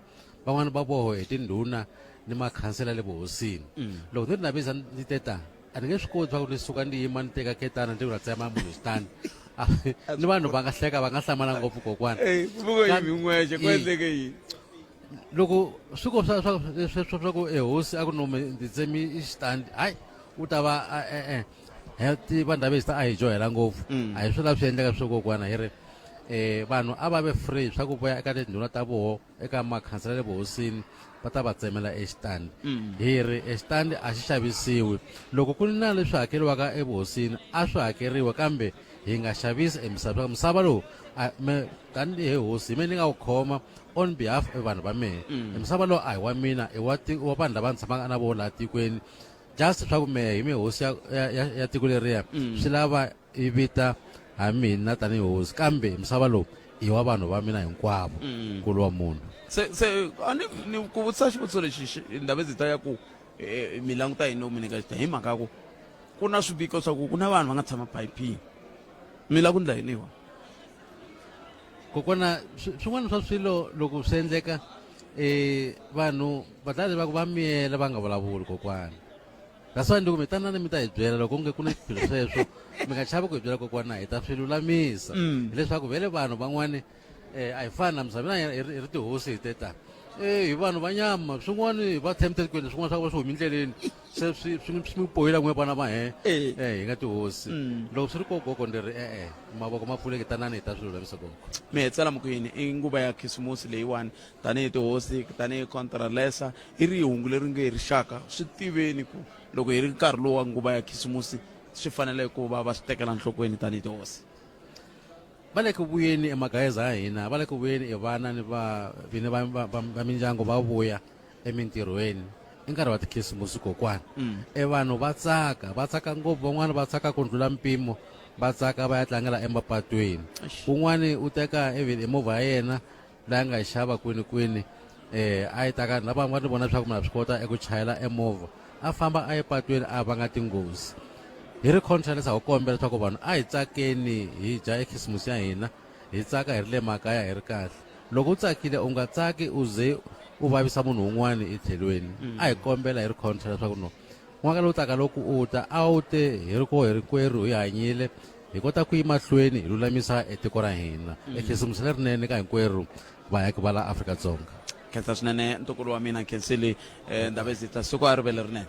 van'wana va voho hi tindhuna ni makhansela le vuhosini loko ni ri Ndabezitha ni teta a ni nge swi koti swa ku ni suka ni yima ni teka ketana ni nga tsema munhu xitandi ni vanhu va nga hleka va nga hlamala ngopfu kokwana loko swi ko swa ku hosi a ku nomi ndzi tsemi xitandi hayi u ta va va Ndabezitha a hi johela ngopfu a hi swi lavi swi endleka swi kokwana hi ri vanhu a va ve free swa ku vuya eka tindhuna ta voho eka makhansela le vuhosini va ta va tsemela exitandi hi ri exitandi a xi xavisiwi loko ku ri na leswi hakeriwaka evuhosini a swi hakeriwa kambe hi nga xavisi misava lowu tanihi hosi me ni nga wu khoma on behalf of vanhu va mehe misava lowu a hi wa mina i wa vanhu lava ni tshamaka na vona laha tikweni just swa ku mehe hi mi hosi ya tiko leriya swi lava i vita ha mina tanihi hosi kambe misava lowu i wa vanhu va mina hinkwavo nkulu wa munhu se ni ku vutisa xivutiso lexi Ndabezitha ya ku mi languta yini loko mi nyika xitandi hi mhaka ku ku na swiviko swa ku ku na vanhu va nga tshama payipini mi lava ku ndla yiniwa kokwana swin'wana swa swilo loko swi endleka vanhu va ta lava ku va miyela va nga vulavuli kokwana that's why ndi ku mi tanani mi ta hi byela loko nge ku na swilo sweswo mi nga chavi ku hi byela kokwana hi ta swi lulamisa hileswaku vele vanhu van'wani a hi fani na misavena hi ri tihosi hi teta hi vanhu va nyama swin'wana hi va tempted kwini swin'wana swa ku va swi humi ndleleni se swi mi bohila n'we vana va hi nga tihosi loko swi ri kokoko ndi ri mavoko ma pfuleki tanani hi ta swi lulamisa koko mi hetsela mokwini i nguva ya khisimusi leyiwani tanihi tihosi tanihi contralesa i ri hungu leri nge hi rixaka swi tiveni ku loko hi ri nkarhi lowu wa nguva ya khisimusi swi fanele ku va swi tekela nhlokweni tanihi tihosi va le ku vuyeni emagayiza ya hina va le ku vuyeni vana ni vini va mindyangu va vuya emintirhweni i nkarhi wa tikhisimusi kokwana vanhu va tsaka ngopfu van'wana va tsaka ku ndlula mpimo va tsaka va ya tlangela emapatwini un'wani u teka even movha ya yena laha nga yi xava kwini a yi taka lava va ni vona swa ku mina swi kota eku chayela emovha a famba a ye patwini a va nga tinghozi hi ri contralesa wu kombela leswaku vanhu a hi tsakeni hi dya ekhisimusi ya hina hi tsaka hi ri le makaya hi ri kahle loko u tsakile u nga tsaki u ze u vavisa munhu un'wana etlhelweni a hi kombela hi ri contrala leswaku no n'waka lowu taka loko u ta a wu te hi ri koho hi ri kwerhu hi hanyile hi kota ku yi mahlweni hi lulamisa etiko ra hina ekhisimusi lerinene ka hinkwerhu vaaki va la Afrika-Dzonga khensa swinene ntukulu wa mina khensile Ndabezitha siku a rivele rinene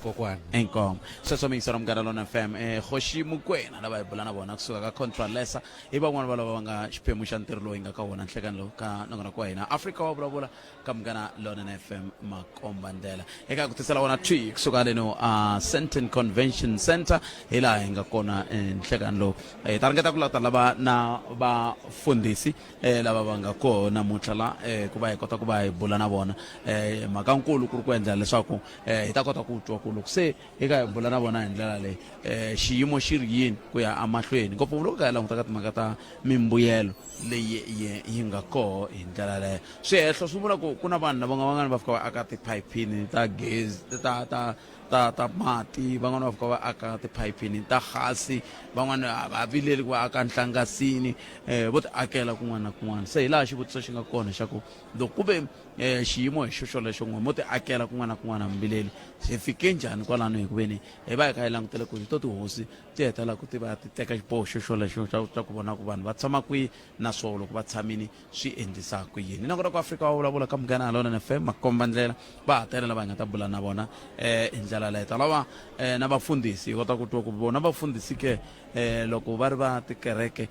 kokwana enkomo sweswo mingisero mgana lona FM Khoshi Mukwena lava hi bulana vona kusuka ka Contralesa i van'wana va lava va nga xiphemu xa ntirho lowu hi nga ka wona nhlekani lowu ka nongona kwa hina Africa wa vulavula ka mgana lona FM Makomba Ndlela eka ku tisela wona twi kusuka leno Sandton Convention Center hi laha hi nga kona nhlekani lowu ta ringeta ku lata lava na vafundhisi lava va nga kona namuntlha la ku va hi kota ku va hi bula na vona mhaka nkulu ku ri ku endla leswaku hi ta kota ku twa ku loko se eka hi bula na vona hi ndlela leyi xiyimo xi ri yini ku ya amahlweni ngopfungopfu loko hi langutaka timhaka ta mimbuyelo leyi yi nga koho hi ndlela leyo swihehlo swi vula ku na vanhu lava van'wana va fika va aka tiphayiphini ta gezi ta mati van'wana va fika va aka tiphayiphini ta gasi van'wana va vileli ku va aka nhlangasini vo ti akela kun'wana na kun'wana se hi laha xivutiso xi nga kona xa ku loko ku ve xiyimo hi xo lexo n'we mo ti akela kun'wana na kun'wana hambileli hi fike njhani kwalano hi ku veni hi va hi kha hi langutele ku hi to tihosi ti hetela ku ti va ti teka xiboho xo lexo xa ku vona ku vanhu va tshama kwihi naswo loko va tshamini swi endlisa ku yini na kota ku Afrika wa vulavula ka mugana lona FM Makomba Ndlela va hatela lava hi nga ta bula na vona hi ndlela leyo lava na vafundhisi hi kota ku twa ku vona vafundhisi ke loko va ri va tikereke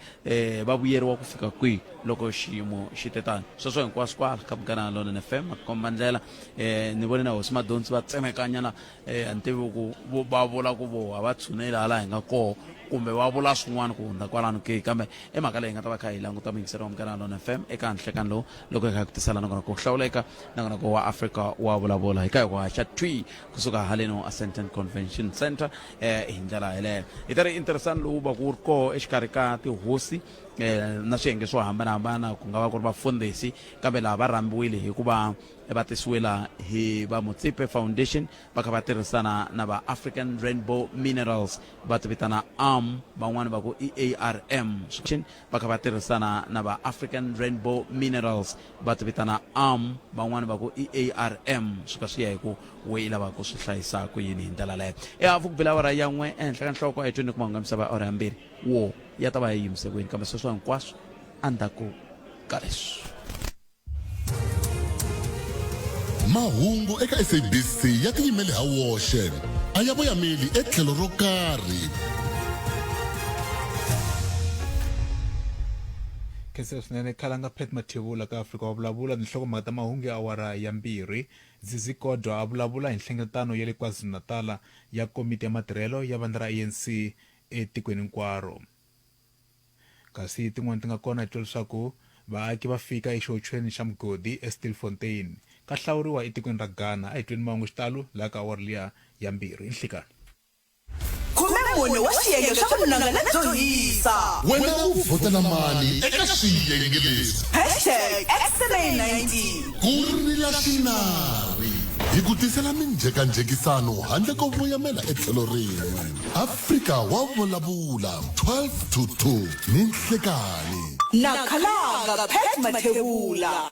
va vuyeriwa ku fika kwihi loko xiyimo xi te tani sweswo hinkwaswo kwala ka mugana lona FM Makomba Ndlela ni vone na hosi Madonsi va tsemekanyana a ni tivi ku va vula ku voha va tshuneli hala hi nga koho kumbe va vula swin'wana ku hundza kwalano ke kambe i mhaka leyi hi nga ta va kha hi languta mingisero wa mugana lona FM eka nhlekani lowu loko hi kha hi ku tisela na kona ku hlawuleka na kona ku wa Africa wa vulavula hi kha hi ku haxa twi kusuka haleno a Sandton Convention Center hi ndlela yeleyo hi ta ri interesani lowu va ku ri koho exikarhi ka tihosi na swiyenge swo hambanahambana ku nga va ku ri vafundhisi kambe laha va rambiwile hikuva va tisiwela hi va Mutsipe Foundation va kha va tirhisana na va African Rainbow Minerals va ti vitana van'wana va ku EARM va kha va tirhisana na va African Rainbow Minerals va ti vitana van'wana va ku EARM swi ka swi ya hi ku we i lava ku swi hlayisa ku yini hi ndlela leyo ehafu ku bila awara ya n'we ehenhla ka nhloko hi 20 ku mahungu ya misava awara ya mbirhi wo ya ta va yi yimise kwini kambe sweswo hinkwaswo endzhaku ka leswi mahungu eka SABC ya tiyimele ha woxe a ya voyameli etlhelo ro karhi khensa swinene khalanga Pat Mathebula ka Afrika wa vulavula tinhlokomhaka ta mahungu ya awara ya mbirhi Zizi Kodwa a vulavula hi nhlengeletano ya le KwaZulu-Natal ya komiti ya matirhelo ya vandla ra ANC etikweni hinkwaro kasi tin'wana ti nga kona hi twa leswaku vaaki va fika exihotshweni xa mugodi eStilfontein ka hlawuriwa etikweni ra Ghana a hi tweni mahungu xitalo laha ka awara liya ya mbirhi i nhlikani mune wa xiyenge xa vunanga lebyo hisa wena u vhotela mali eka xiyenge lexi #XLA90 ku rila xinari hi ku tisela minjhekanjhekisano handle ko voyamela etlhelo rin'we Afrika wa vulavula 12 to 2 ni nhlekani na khalanga Pat Mathebula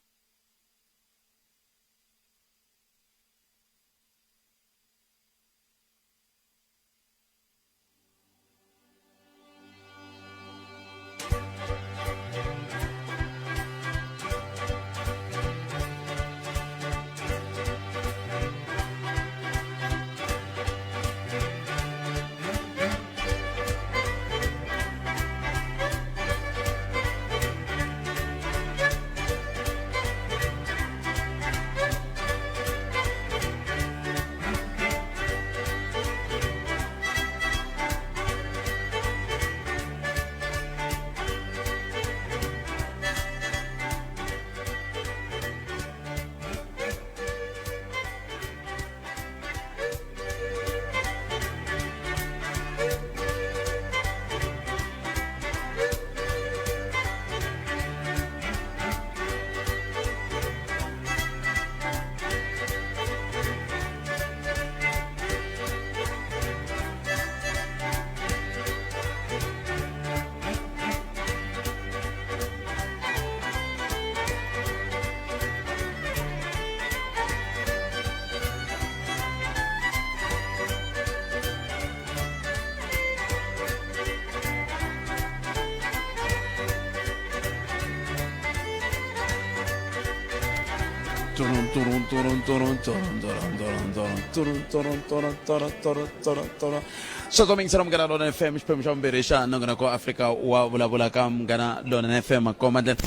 sokomingisela mngana lona FM xiphemu xa vumbirhi xa nongonoko wa Afrika wa vulavula ka mngana lona FM koma ndlela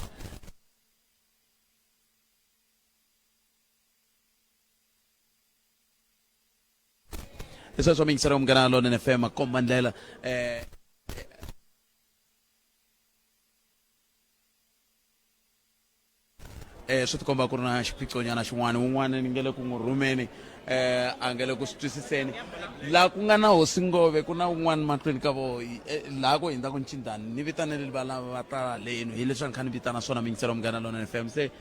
sweswo mingisela mngana lona FM koma ndlela swi tikomba ku ri na xiphiqonyana xin'wana wun'wana ni nge le ku n'wi rhumeni a nge le ku swi twisiseni laha ku nga na hosi ngove ku na wun'wana mahlweni ka vo laha ku hindza ku ncindani ni vitanele valava va ta lenu hi leswi a ni kha ni vitana swona mingisela mngana lona FM se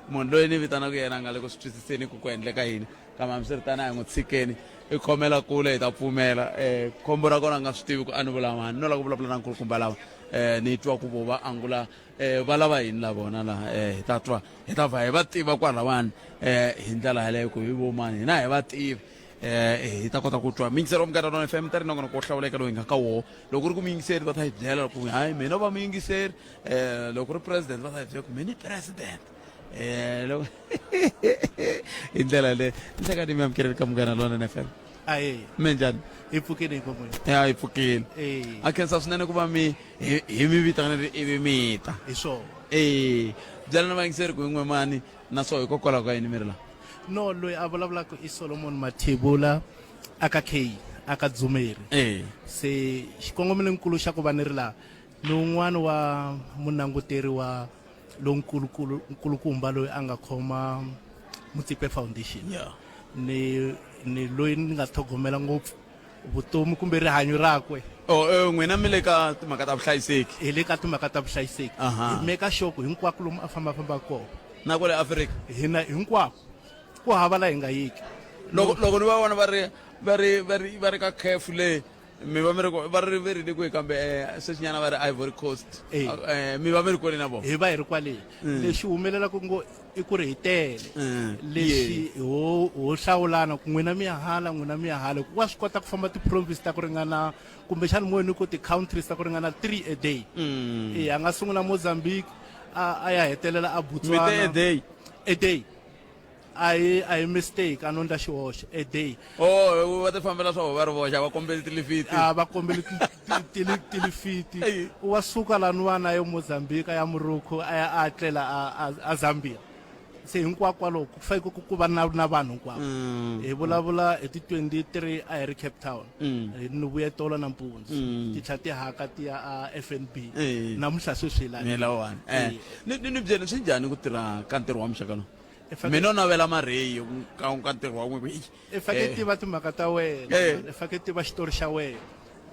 munhu loyi ni vitanaka yena a nga le ku swi twisiseni ku endleka yini kambe hambiswiritana hi n'wi tshikeni i khomela kule hi ta pfumela khombo ra kona a nga swi tivi ku a ni vula mani no la ku vulavula na nkulukumba lava ni twa ku vo va angula va lava yini la vona laha hi ta twa hi ta va hi va tiva kwalawani hi ndlela yaleyo ku hi vo mani hina hi va tivi hi ta kota ku twa mingiseri wa mngana lona FM ta ri nongonoko wo hlawuleka lowu hi nga ka woho loko ri ku muyingiseri va ta hi byela ku hayi mina va muyingiseri loko ri president va ta hi byela ku mina i president loko hi ndlela leyo ni hleka ni mi amukeleli ka mngana lona FM aye minjani hi pfukile hi komoni ya hi pfukile a khensa swinene ku va mi hi mi vitanile ivi mi ta hi swona byela na vayingiseri ku hi n'we mani na so hikokwalaho ka yini mi ri laha no loyi a vulavulaka i Solomon Mathebula aka K aka Dzumeri se xikongomelonkulu xa ku va ni ri laha ni wun'wana wa munanguteri wa lonkulukumba loyi a nga khoma Mutsipe Foundation ni loyi ni nga tlhogomela ngopfu vutomi kumbe rihanyo rakwe n'wina mi le ka timhaka ta vuhlayiseki hi le ka timhaka ta vuhlayiseki hi meka xoko hinkwako lomu a fambafamba kona na kwale Afrika hina hinkwako ku hava la hi nga yiki loko ni va vona va ri ka cafe le mi va mi ri va ri le ku kambe sweswinyana va ri Ivory Coast mi va mi ri kwale na vona hi va hi ri kwale lexi humelelaka ngo i ku ri hi tele lexi ho hlawulana ku n'wina mi ya hala ku wa swi kota ku famba ti-province ta ku ringana kumbexani moyeni ku ti-countries ta ku ringana 3 a day a nga sungula Mozambique a ya hetelela a Botswana a day a hi mistake a no ndla xihoxo a day va ti fambela swa va ri voxa va kombeli tilifiti va kombeli tilifiti wa suka laniwana ya Mozambique ya Morocco a ya a tlela a Zambia se hinkwakwalo ku fanele ku va na vanhu hinkwavo hi vulavula hi ti-23 a hi ri Cape Town ni vuye tolo nampundzu ti tlha ti haka ti ya a FNB namuhla sweswi lani ni byeli swi njhani ku tirha ka ntirho wa muxaka lowu mina o navela mareyi ka ntirho wa n'wi i fanele tiva timhaka ta wena i fanele tiva xitori xa wena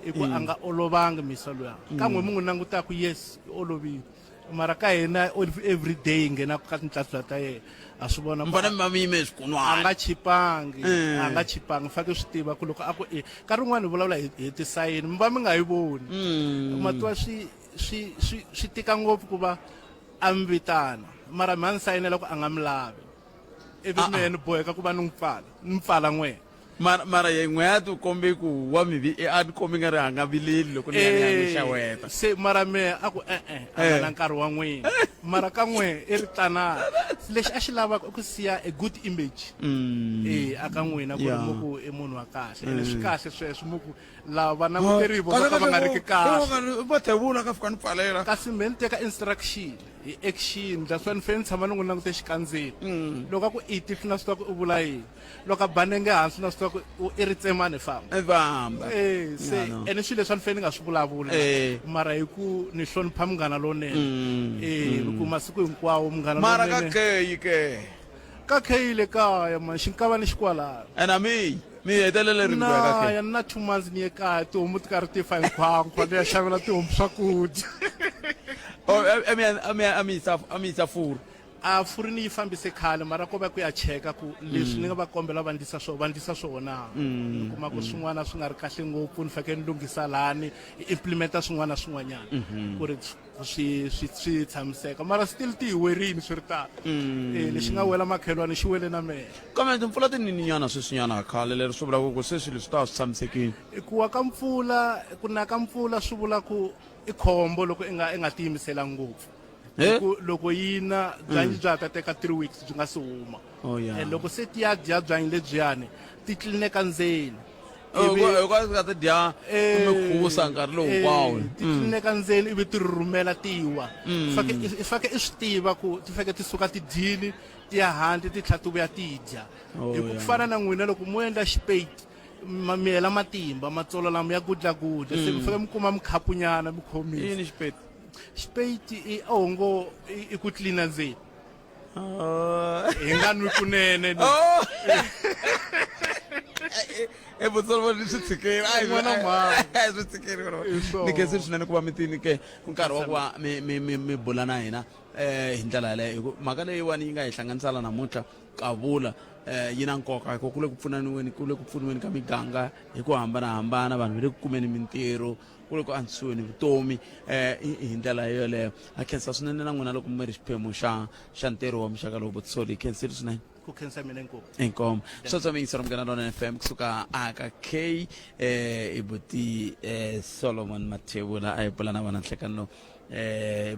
i ku a nga olovanga misa luya ka n'we mi n'wi langutaka yes olovile mara ka hina every day nghenaka ka tinhlatla ta yena a swi vona mfana mi yime swikun'wana a nga chipangi fanele swi tiva ku loko a ku ka rin'wana hi vulavula hi tisayini mi va mi nga yi voni matiwa swi tika ngopfu ku va a mi vitana mara mi a ni sayinela ku a nga mi lavi ivi mehe ni boheka ku va ni pfala n'wena mara ye n'we a ti kombi ku wa mi a ti kombi nga ri a nga vileli loko ni ya xaweta se mara mehe a ku a nga na nkarhi wa n'wina mara ka n'we i ri tanana lexi a xi lavaka i ku siya a good image aka n'wina ku ri muku i munhu wa kahle ene swi kahle sweswo muku lava languterivo va ka va nga ri kahle va thevula ka fika ni pfalela kasi mehe ni teka instruction hi action that's why ni fanele ni tshama ni n'wi langute xikandzeni loko a ku iti swi na swi tiva ku u vula yini loko a banenge hansi na swi tiva ku i ri tsemani famba se ene swilo leswi a ni fanele ni nga swi vulavula mara hi ku ni hlonipha munghana lowunene loko masiku hinkwawo munghana mara ka keyi ka keyi le kaya ma xinkava ni xikwalano ena mi hetelele ri ya na 2 months ni ye kaya tihomu ti karhi ti fa hinkwankwa ni ya xavela tihomu swakudya mi yisa furu a furi ni yi fambise khale mara ko va ku ya cheka ku leswi ni nga va kombela va ndlisa swona ni kuma ku swin'wana swi nga ri kahle ngopfu ni fanekele ni lunghisa lani hi implementa swin'wana na swin'wanyana ku ri swi tshamiseka mara still ti hi werini swi ri tano lexi nga wela makhelwani xi wele na mehe kambe timpfula tinininyana sweswinyana khale leri swi vulaka ku se swilo swi ta swi tshamisekile ku na ka mpfula swi vula ku i khombo loko i nga tiyimiselanga ngopfu loko yina byanyi bya ta teka 3 weeks byi nga si huma Oh, yeah. and loko se ti ya dya byanyi lebyiyani ti tlilineka ndzeni hikwalaho ka ti dya mikhusa nkarhi lowu hinkwawo ti tlilineka ndzeni ivi ti rhumela tiwa i fake i swi tiva ku ti fake ti suka ti dyini ti ya handle ti tlhela ti vuya ti dya Oh, hi ku yeah. fana na n'wina loko mo endla xipeyiti mi hela matimba matsolo lama ya gudlagudla se mi fike mi kuma mikhapunyana mi khomisa yini xipeyiti xipeyiti i ongo i ku tlilina ndzeni hi nga nwi kunene evutsolo swi tshikeli N'wana mhani. swi tshikeli Hi swona. ni khensi swinene ku va mi tinike nkarhi wa ku va mi bula na hina hi ndlela yaleyo hi ku mhaka leyiwani yi nga hi hlanganisala namuntlha kavula yi na nkoka hikuva ku le ku pfuniweni ka miganga hi ku hambanahambana vanhu va le ku kumeni mintirho ku le ku antswiweni vutomi hi ndlela yoleyo ha khensa swinene na n'wina loko mi ri xiphemu xa ntirho wa muxaka lowu vutisoli hi khensile swinene ku khensa mina inkomu inkomo swo tsamayisa ra mugana lona FM kusuka aka K ibuti Solomon Mathebula a hi bula na vana nhlekano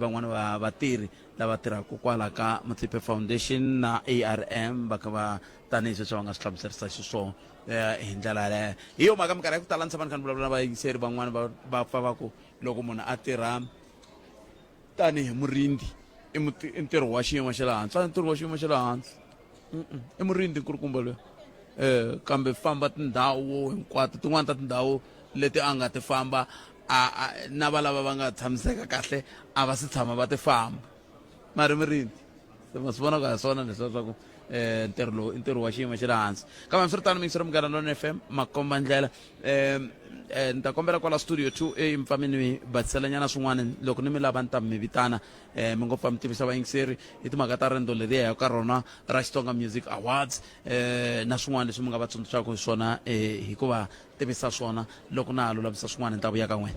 van'wana va vatirhi lava tirhaka kwala ka Motsepe Foundation na ARM va ka va tanihi sweswi va nga swi hlamuserisa xiswona hi ndlela yaleyo hi yo mhaka minkarhi ya ku tala ni tshama ni kha ni vulavula na vayingiseri van'wana va pfa va ku loko munhu a tirha tanihi murindi i ntirho wa xiyimo xa le hansi ntirho wa xiyimo xa le hansi i murindi nkulukumba loyi kambe famba tindhawu hinkwato tin'wana ta tindhawu leti a nga ti famba na valava va nga tshamiseka kahle a va si tshama va ti famba mari mirindi se ma swi vona ku ha swona leswiya swa ku ntirho lowu i ntirho wa xiyimo xa le hansi kambe swiritano mingisero munghana lona FM makomba ndlela ni ta kombela kwala studio 2 mi pfa mi ni batiselanyana swin'wana loko ni mi lava ni ta mi vitana mi ngo pfa mi tivisa vayingiseri hi timhaka ta riendzo leriya ka rona ra Xitsonga Music Awards na swin'wana leswi mi nga va tsundzuxaka hi swona hi ku va tivisa swona loko na ha lulamisa swin'wana ni ta vuya ka n'wina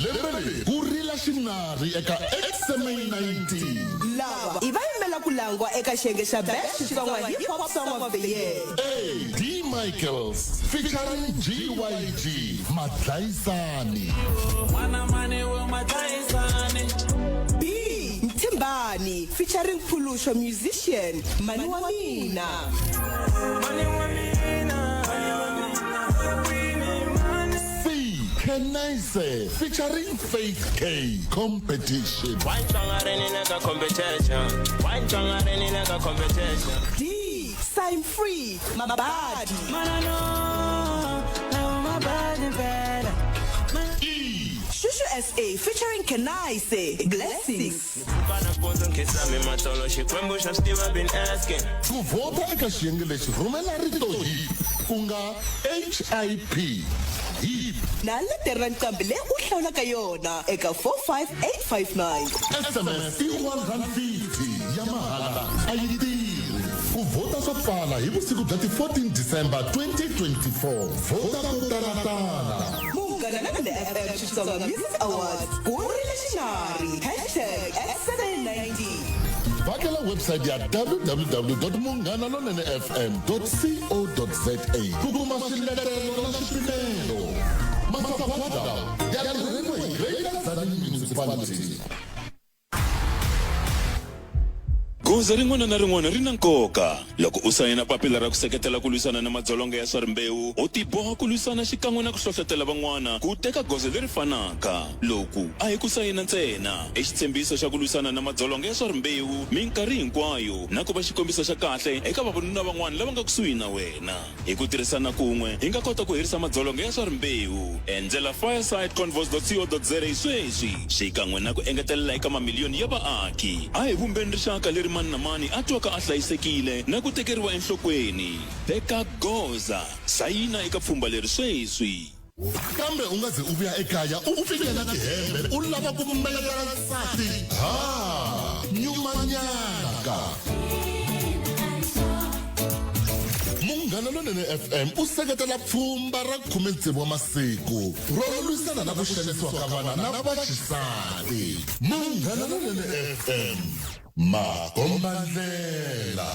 lembe ku rila xinari eka XMA 19 lava i va yimela ku langwa eka xiyenge xa best xitsonga hip hop song of the year D Michaels featuring GYG Madlaisani B Mtimbani featuring Phulusho musician Mani wa mina C Kenise featuring Faith K Competition D Sign Free Mabadi E Shushu SA featuring Kenaise Blessings ku vota eka xiyenge lexi rhumela rito hip ku nga HIP hip na letera nqambi leyi u hlawulaka yona eka 45859 SMS i 150 ya mahala a yi tirhi ku vota swa pfala hi vusiku bya ti 14 December 2024 vota ko talatala munghana lona FM Xitsonga Music Awards ku rile xinari #XM90 vhakela website ya www.munghanalonenefm.co.za ku kuma swiletelo na swipimelo masagwada ya ririmi hi Greater Tzaneen Municipality. goza rin'wana na rin'wana ri na nkoka loko u sayina papila ra ku seketela ku lwisana na madzolonga ya swa rimbewu u tiboha ku lwisana xikan'we na ku hlohlotela van'wana ku teka goza leri fanaka loku a hi ku sayina ntsena i xitshembiso xa ku lwisana na madzolonga ya swa rimbewu minkarhi hinkwayo na ku va xikombiso xa kahle eka vavanuna van'wana lava nga kusuhi na wena hi ku tirhisana kun'we hi nga kota ku herisa madzolonga ya swa rimbewu endzela firesideconvos.co.za sweswi xikan'we na ku engetelela eka mamiliyoni ya vaaki a hi vumbeni rixaka leri mani na mani a twaka a hlayisekile na ku tekeriwa enhlokweni teka goza sayina eka pfhumba leri sweswi kambe u nga ze u vuya ekaya u fikela tihembe u lava ku mbelekela nsati nyumanyaka munghana lonene FM u seketela pfhumba ra 16 wa masiku ro lwisana na ku xanisiwa ka vana na vaxisati munghana lonene FM makomba ndlela.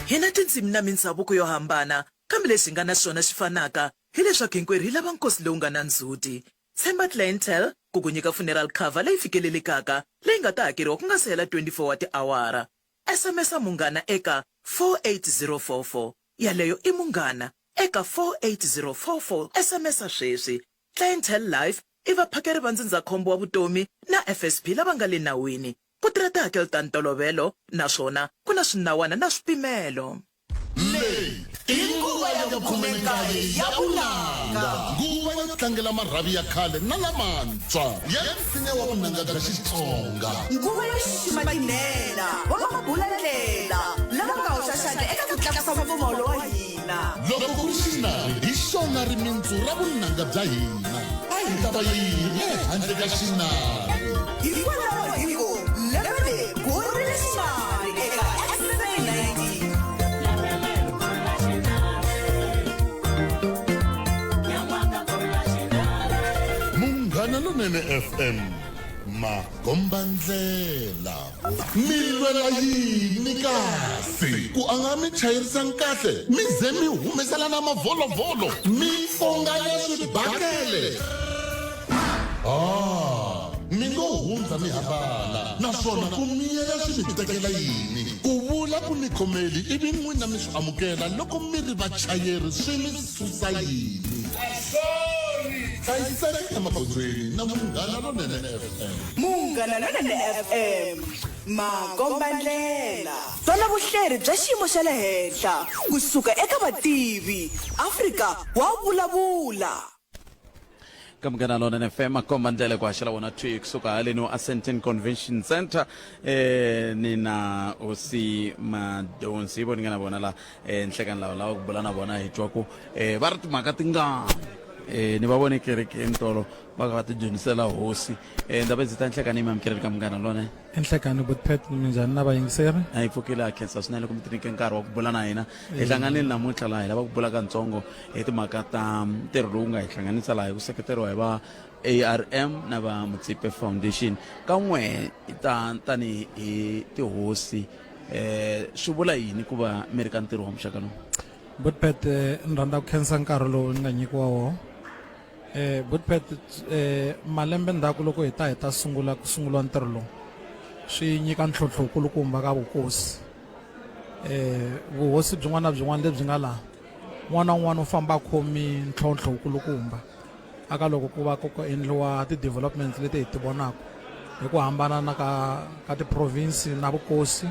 hi na tindzimi na mindhavuko yo hambana kambe leswi nga na swona swi fanaka hileswaku hinkwerhu hi lava nkosi lowu nga na ndzhuti. Tshemba Clientele ku ku nyika funeral cover leyi fikelelekaka leyi nga ta hakeriwa ku nga se hela 24 wa tiawara. SMS Munghana eka 48044 yaleyo i Munghana eka 48044 SMS sweswi. Clientele Life i vaphakeri va ndzindzakhombo wa vutomi na FSP lava nga le nawini ku tirha tihakelo ta ntolovelo naswona ku na swinawana na swipimelo. Nguva ya vukhumekaye ya vunanga, nguva yo tlangela marhavi ya khale na lamantshwa ya nsinya wa vunanga bya Xitsonga. nguva yo ximatinela wa mabulalela lava nga hoxa xandla eka ku tlakusa mpfumalalo wa hina. Loko ku ri xinari hi xona rimintsu ra vunanga bya hina, a hi ta va yini ehandle ka xinari? Hikwalaho hi ku lembe ku rile xinari eka SA 90. Munghana Lonene FM, Magombandlela. Milwela yini kasi? Ku anga mi chayirisana kahle, mi ze mi humeselana mavolovolo, mi fonga ya swibakele. Mi ngo hundza mi hambana, naswona ku miya ya swi mi tekela yini? Ku vula ku ni khomeli ivi n'wina mi swi amukela loko mi ri vachayeri swi mi susa yini? Hlayiseka emagondzweni na Munghana Lonene FM. Munghana Lonene FM, Magombandlela. Tona vuhleri bya xiyimo xa le henhla kusuka eka vativi. Afrika wa vulavula. Ka Munghana Lonene FM Magombandlela ku haxela wona tweet kusuka haleni Ascension Convention Center. Nina osi madonsi vo ni nga na vona la nhlekani lava ku bula na vona hi twa ku va ri timhaka tingani ni va vone kerekeni tolo va ka ti dyondzisela hosi ndaba ndzi ta nhlekani mamkereke ka Munghana Lonene enhlekani butpet minjhani na vayingiseri a hi pfukile a khensa swinene ku mi tinike nkarhi wa ku bula na hina hi hlanganile namuntlha laha hi lava ku bula katsongo hi timhaka ta ntirho lowu nga hi hlanganisa laha hi ku seketeriwa hi va ARM na va Mutsipe Foundation kan'we tani hi tihosi swi vula yini ku va mi ri ka ntirho wa muxaka lowu butpet ni rhandza ku khensa nkarhi lowu ni nga nyikiwa wona butpet malembe ndzhaku loko hi ta sungula ku sungula ntirho lowu swi nyika ntlhontlho kulukumba ka vukosi vuhosi byin'wana na byin'wana lebyi nga laha n'wana un'wana u famba a khomi ntlhontlho kulukumba aka loko ku va ku endliwa ti-developments leti hi ti vonaka hi ku hambana na ka ti-province na vukosi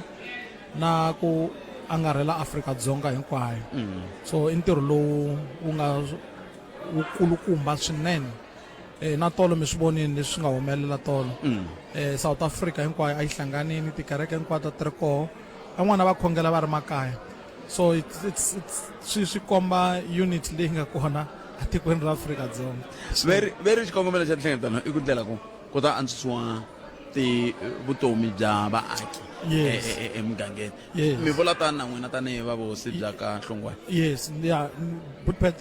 na ku angarhela Afrika-Dzonga hinkwayo. So i ntirho lowu wu nga wu kulukumba swinene na tolo mi swi vonini leswi nga humelela tolo South Africa hinkwayo a yi hlanganini tikereke hinkwato ti ri koho van'wana va khongela va ri makaya so swi komba unit leyi nga kona a tikweni ra Afrika-Dzonga veri xikongomelo xa nhlengetano i ku ndlela ku ta antswisiwa vutomi bya vaaki emugangeni mi vula tani na n'wina tanihi vavosi bya ka Nhlongwane yes ya butpet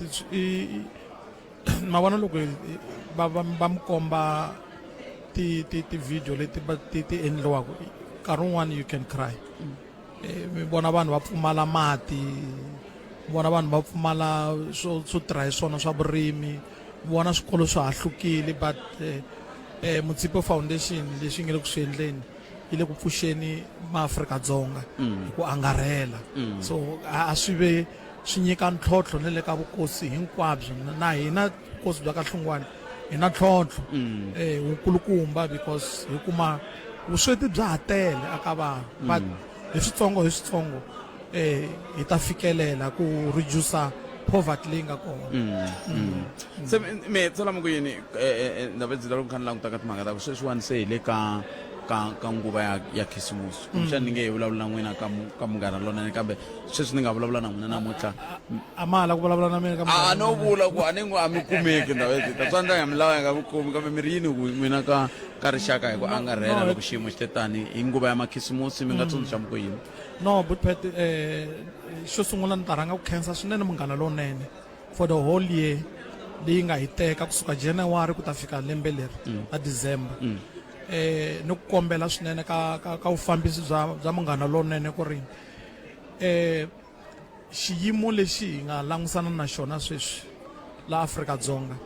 mavona loko va mi komba ti-video leti ti endliwaka nkarhi wun'wani you can cry mi vona vanhu va pfumala mati mi vona vanhu va pfumala swo tirha hi swona swa vurimi mi vona swikolo swa ha hlukile but Mutsipe Foundation leswi nge le ku swi endleni yi le ku pfuxeni maAfrika-Dzonga hi ku angarhela so a swi ve swi nyika ntlhontlho ne le ka vukosi hinkwabyo na hina vukosi bya ka Nhlongwane hi na ntlhontlho wukulukumba because hi kuma vusweti bya ha tele aka vanhu but hi switsongo hi ta fikelela ku reduce poverty leyi nga kona se me tsala mo ku yini ndaba ndzi la ku khanela ku ta ka timhaka ta ku sweswiwani se hi le ka nguva ya khisimusi kumbexani ni nge hi vulavula na n'wina ka Munghana Lonene kambe sweswi ni nga vulavula na n'wina namuntlha a ma hala ku vulavula na mina a no vula ku a ni a mi kumeki ndaba leti ta tsandza nga mi lava nga ku kumi kambe mi ri yini n'wina ka rixaka hi ku angarhela loko xiyimo xi te tani hi nguva ya makhisimusi mi nga tsundzuxa mi ku yini no butpet xo sungula ni ta rhanga ku khensa swinene Munghana Lonene for the whole year leyi nga hi teka kusuka January ku ta fika lembe leri ta December ni ku kombela swinene ka vufambisi bya Munghana Lonene ku ri xiyimo lexi hi nga langutisana na xona sweswi la Afrika-Dzonga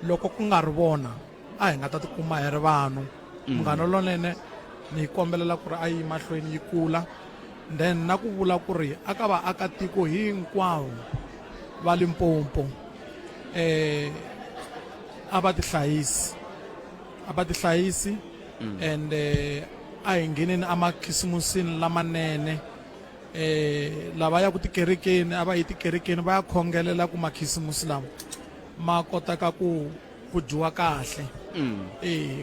loko ku nga ri vona a hi nga ta tikuma hi ri vanhu Munghana Lonene ni kombelela ku ri a yi mahlweni yi kula then na ku vula ku ri aka vaakatiko hinkwavo va Limpopo a va tihlayisi and a hi ngheneni amakhisimusini lamanene lava ya ku tikerekeni a va yi tikerekeni va ya khongelela ku makhisimusi lawa ma kotaka ku dyiwa kahle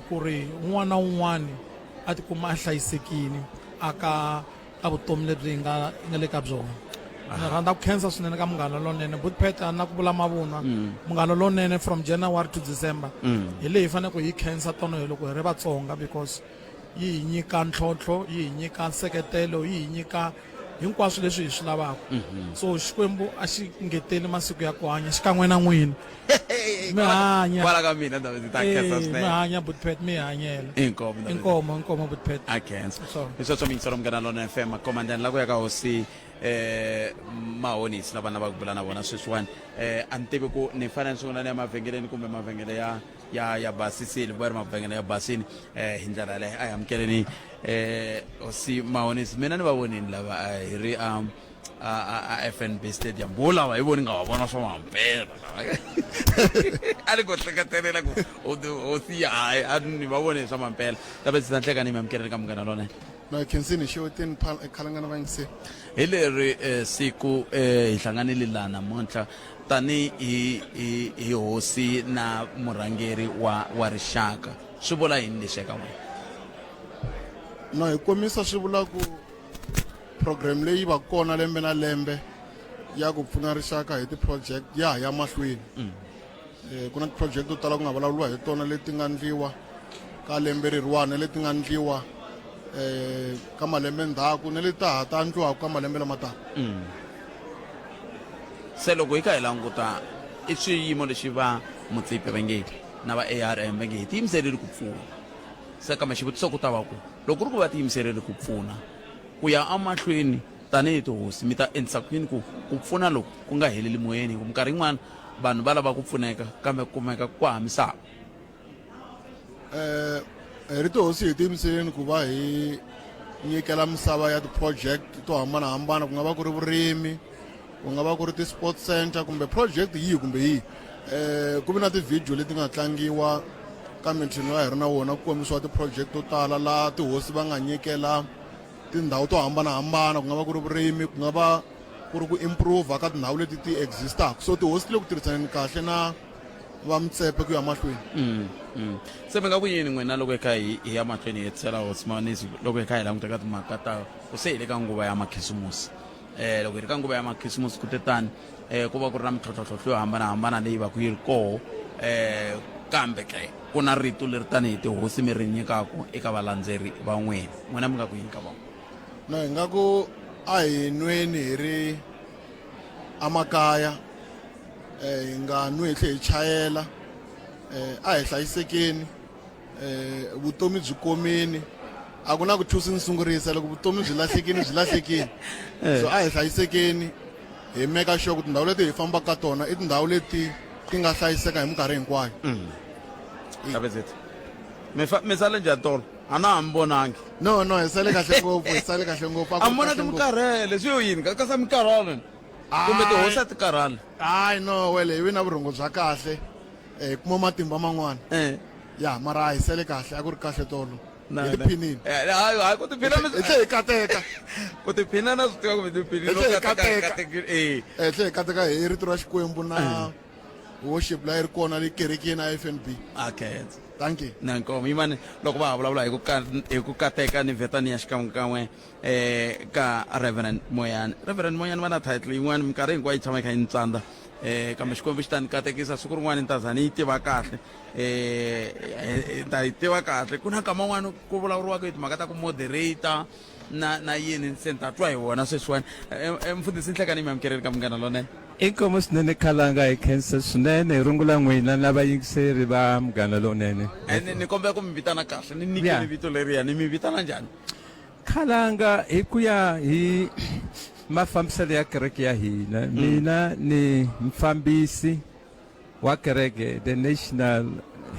ku ri un'wana na un'wana a tikuma a hlayisekile aka vutomi lebyi nga le ka byona ni rhandza ku khensa swinene ka Munghana Lonene Buthpet na ku vula mavunwa Munghana Lonene from January to December hi leyi hi fanele hi khensa tona loko hi ri Vatsonga because yi hi nyika ntlhontlho yi hi nyika nseketelo yi hi nyika hinkwaswo leswi hi swi lavaka so Xikwembu a xi ngeteli masiku ya ku hanya xikan'we na n'wina mi hanya kwala ka mina David ta khensa swinene mi hanya Buthpet mi hanyela inkomo Buthpet a khensa hi sweswo mingisero Munghana Lonene FM komandani la ku ya ka hosi mahonisi na vana va ku bula na vona sweswiwani a ni tivi ku ni fanele ni sungula ni ya mavhengeleni kumbe mavhengele ya basisile va ri mavhengele ya basini hi ndlela yaleyo a hi amukeleni hosi mahonisi mina ni va vonini lava hi ri a FNB Stadium vo lava hi voni nga wa vona swa mampela a ni ko hleketelela ku hosi hayi a ni va voni swa mampela tabe ndzi ta hleka ni mi amukeleni ka Munghana Lonene na khensini xeweteni khalangana va ngise hi leri siku hi hlanganile laha namuntlha tani hi hosi na murhangeri wa rixaka swi vula yini leswi eka n'wina no hi komisa swi vula ku program leyi va kona lembe na lembe ya ku pfuna rixaka hi ti-project ya mahlweni ku na ti-project to tala ku nga vulavuriwa hi tona leti nga ndliwa ka lembe reriwana leti nga ndliwa ka malembe ndzhaku ni leti ta ndliwaka ka malembe lama taka se loko hi kha hi languta i swiyimo leswi va Mutsipe va nge na va ARM va nge hi tiyimiserile ku pfuna se kambe xivutiso ku ta va ku loko ri ku va tiyimiserile ku pfuna ku ya amahlweni tanihi tihosi mi ta endlisa ku yini ku pfuna loko ku nga heleli moyeni hi ku minkarhi yin'wana vanhu va lava ku pfuneka kambe ku kumeka ku hamisaka hi ri tihosi hi tiyimiseleni ku va hi nyikela misava ya ti-project to hambanahambana ku nga va ku ri vurimi ku nga va ku ri ti-sport center kumbe project yihi kumbe yihi ku vi na ti-video leti nga tlangiwa ka minthini wa hi ri na wona ku komisiwa ti-project to tala laha tihosi va nga nyikela tindhawu to hambanahambana ku nga va ku ri vurimi ku nga va ku ri ku improve ka tindhawu leti ti existaka so tihosi ti le ku tirhisaneni kahle na va Mutsepe ku ya mahlweni se mi nga ku yini n'wina loko hi kha hi ya mahlweni hi hetisela hosi mahonisi loko hi kha hi languta ka timhaka ta ku se hi le ka nguva ya makhisimusi loko hi ri ka nguva ya makhisimusi kutetani ku va ku ri na mintlhontlhotlho yo hambanahambana leyi va ku yi ri koho kambe ke ku na rito leri tanihi tihosi mi ri nyikaku eka valandzeri va n'wina n'wina mi nga ku yini ka vona no hi nga ku a hi nweni hi ri amakaya hi nga nwi hi tlhe hi chayela a hi hlayisekeni vutomi byi komini a ku na ku thusi ni sungurisa loko vutomi byi lahlekini so a hi hlayisekeni hi meka sure ku tindhawu leti hi fambaka ka tona i tindhawu leti ti nga hlayiseka hi minkarhi hinkwayo Kabezeti mi sale njhani tolo a na ha mi vonangi no hi sale kahle ngopfu a mi vona ti mi karhele swi yo yini kasa mi karhale kumbe tihosi a ti karhale hayi no wele hi vi na vurhongo bya kahle hi kuma matimba man'wana ya mara a hi sele kahle a ku ri kahle tolo hi tiphinini hayi ku tiphina hi tlhe hi kateka ku tiphina na swi tiva kumbe tiphinini hi tlhe hi kateka hi rito ra Xikwembu na worship la yi ri kona le kerekeni a FNB okay thank you nankomo yimani loko va ha vulavula hi ku kateka ni vhetani ya xikan'wekan'we ka Reverend Moyani va na title yin'wana minkarhi hinkwayo yi tshama yi kha yi ni tsandza kambe Xikwembu xi ta ni katekisa siku rin'wana ni ta za ni yi tiva kahle ta yi tiva kahle ku na nkama wun'wana ku vulavuriwaka hi timhaka ta ku moderator na yini se ni ta twa hi wona sweswiwani mfundhisi ni hleka ni mi amukeleli ka Munghana Lonene inkomo swinene khalanga hi khensa swinene hi rungula n'wina na vayingiseri va Munghana Lonene ni kombela ku mi vitana kahle ni nyikeni vito leriya ni mi vitana njhani khalanga hi ku ya hi mafambiselo ya kereke ya hina mina ni mfambisi wa kereke the national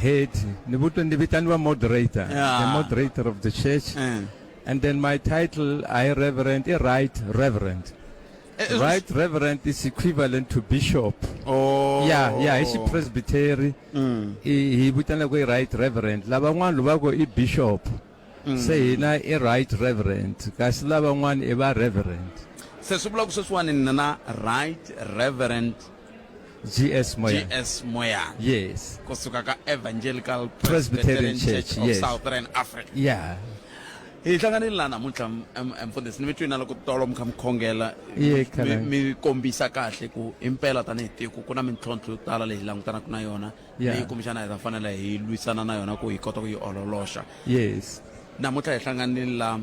head ni vitaniwa moderator the moderator of the church and then my title I reverend right reverend right reverend is equivalent to bishop yeah is presbytery hi vitana ku right reverend lavan'wana va ku I bishop se hina I right reverend kasi lavan'wana I va reverend se swi vula ku sweswiwani na right reverend GS Moya. GS Moya. Yes. Kusuka ka Evangelical Presbyterian Church of yes. Southern Africa. Yeah. Hi hlanganile la namuntlha mfundhisi ni mi twini loko tolo mi kha mi khongela mi kombisa kahle ku impela tanihi tiko ku na mintlhontlho yo tala leyi langutanaka na yona leyi kumbexana hi ta fanela hi lwisana na yona ku hi kota ku yi ololoxa. Yes. Namuntlha hi hlanganile la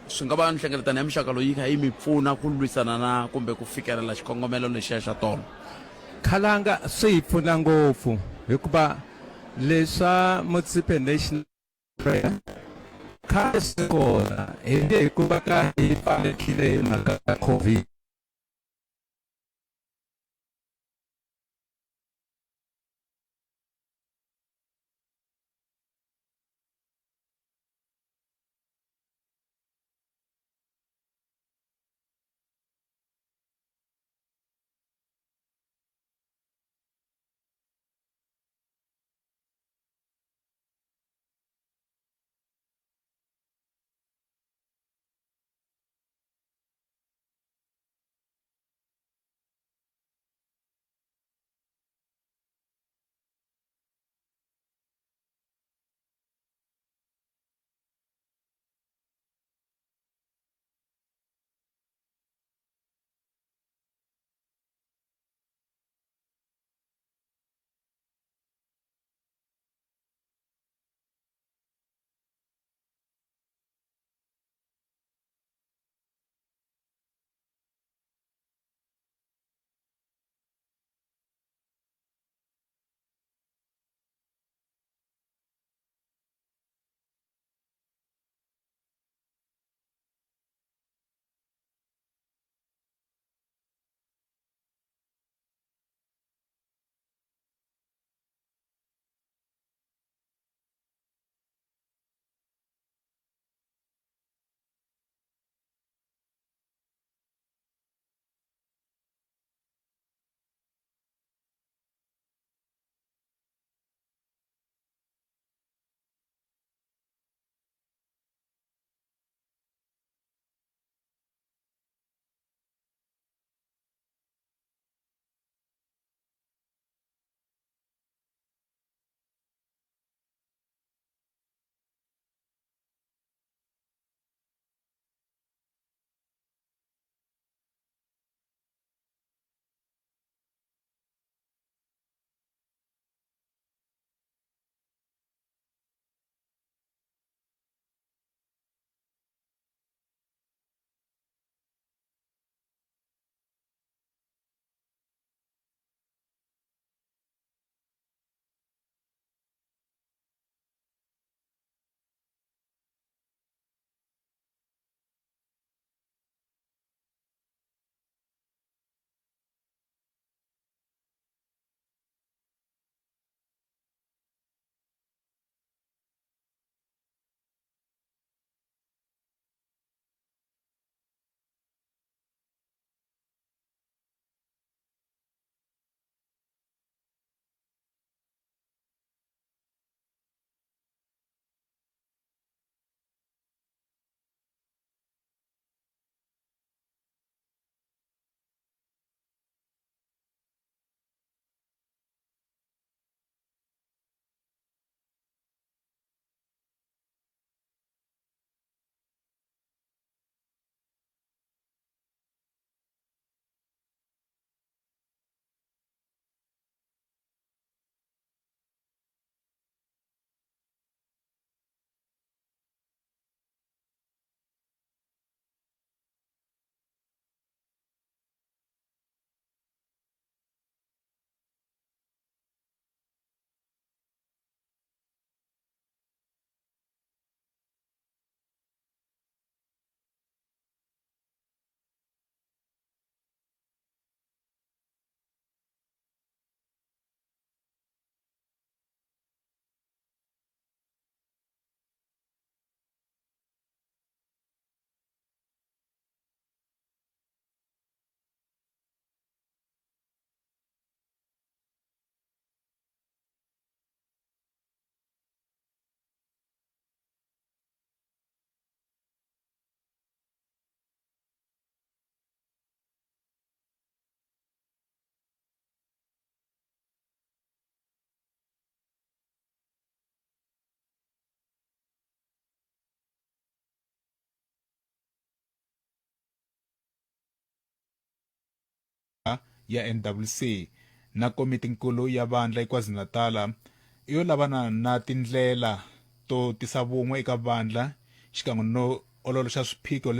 swi nga va nhlengeletano ya mixaka loyi yi kha yi mi pfuna ku lwisana na kumbe ku fikelela xikongomelo lexiya xa tolo. Khalanga swi hi pfuna ngopfu hikuva leswa Mutsipe National Prayer khale swi kona hikuva ka hi pfalekile hi mhaka ya COVID. ya NWC na komitinkulu ya vandla eKwaZulu-Natal yo lavana na tindlela to tisa vun'we eka vandla xikan'we no ololoxa swiphiqo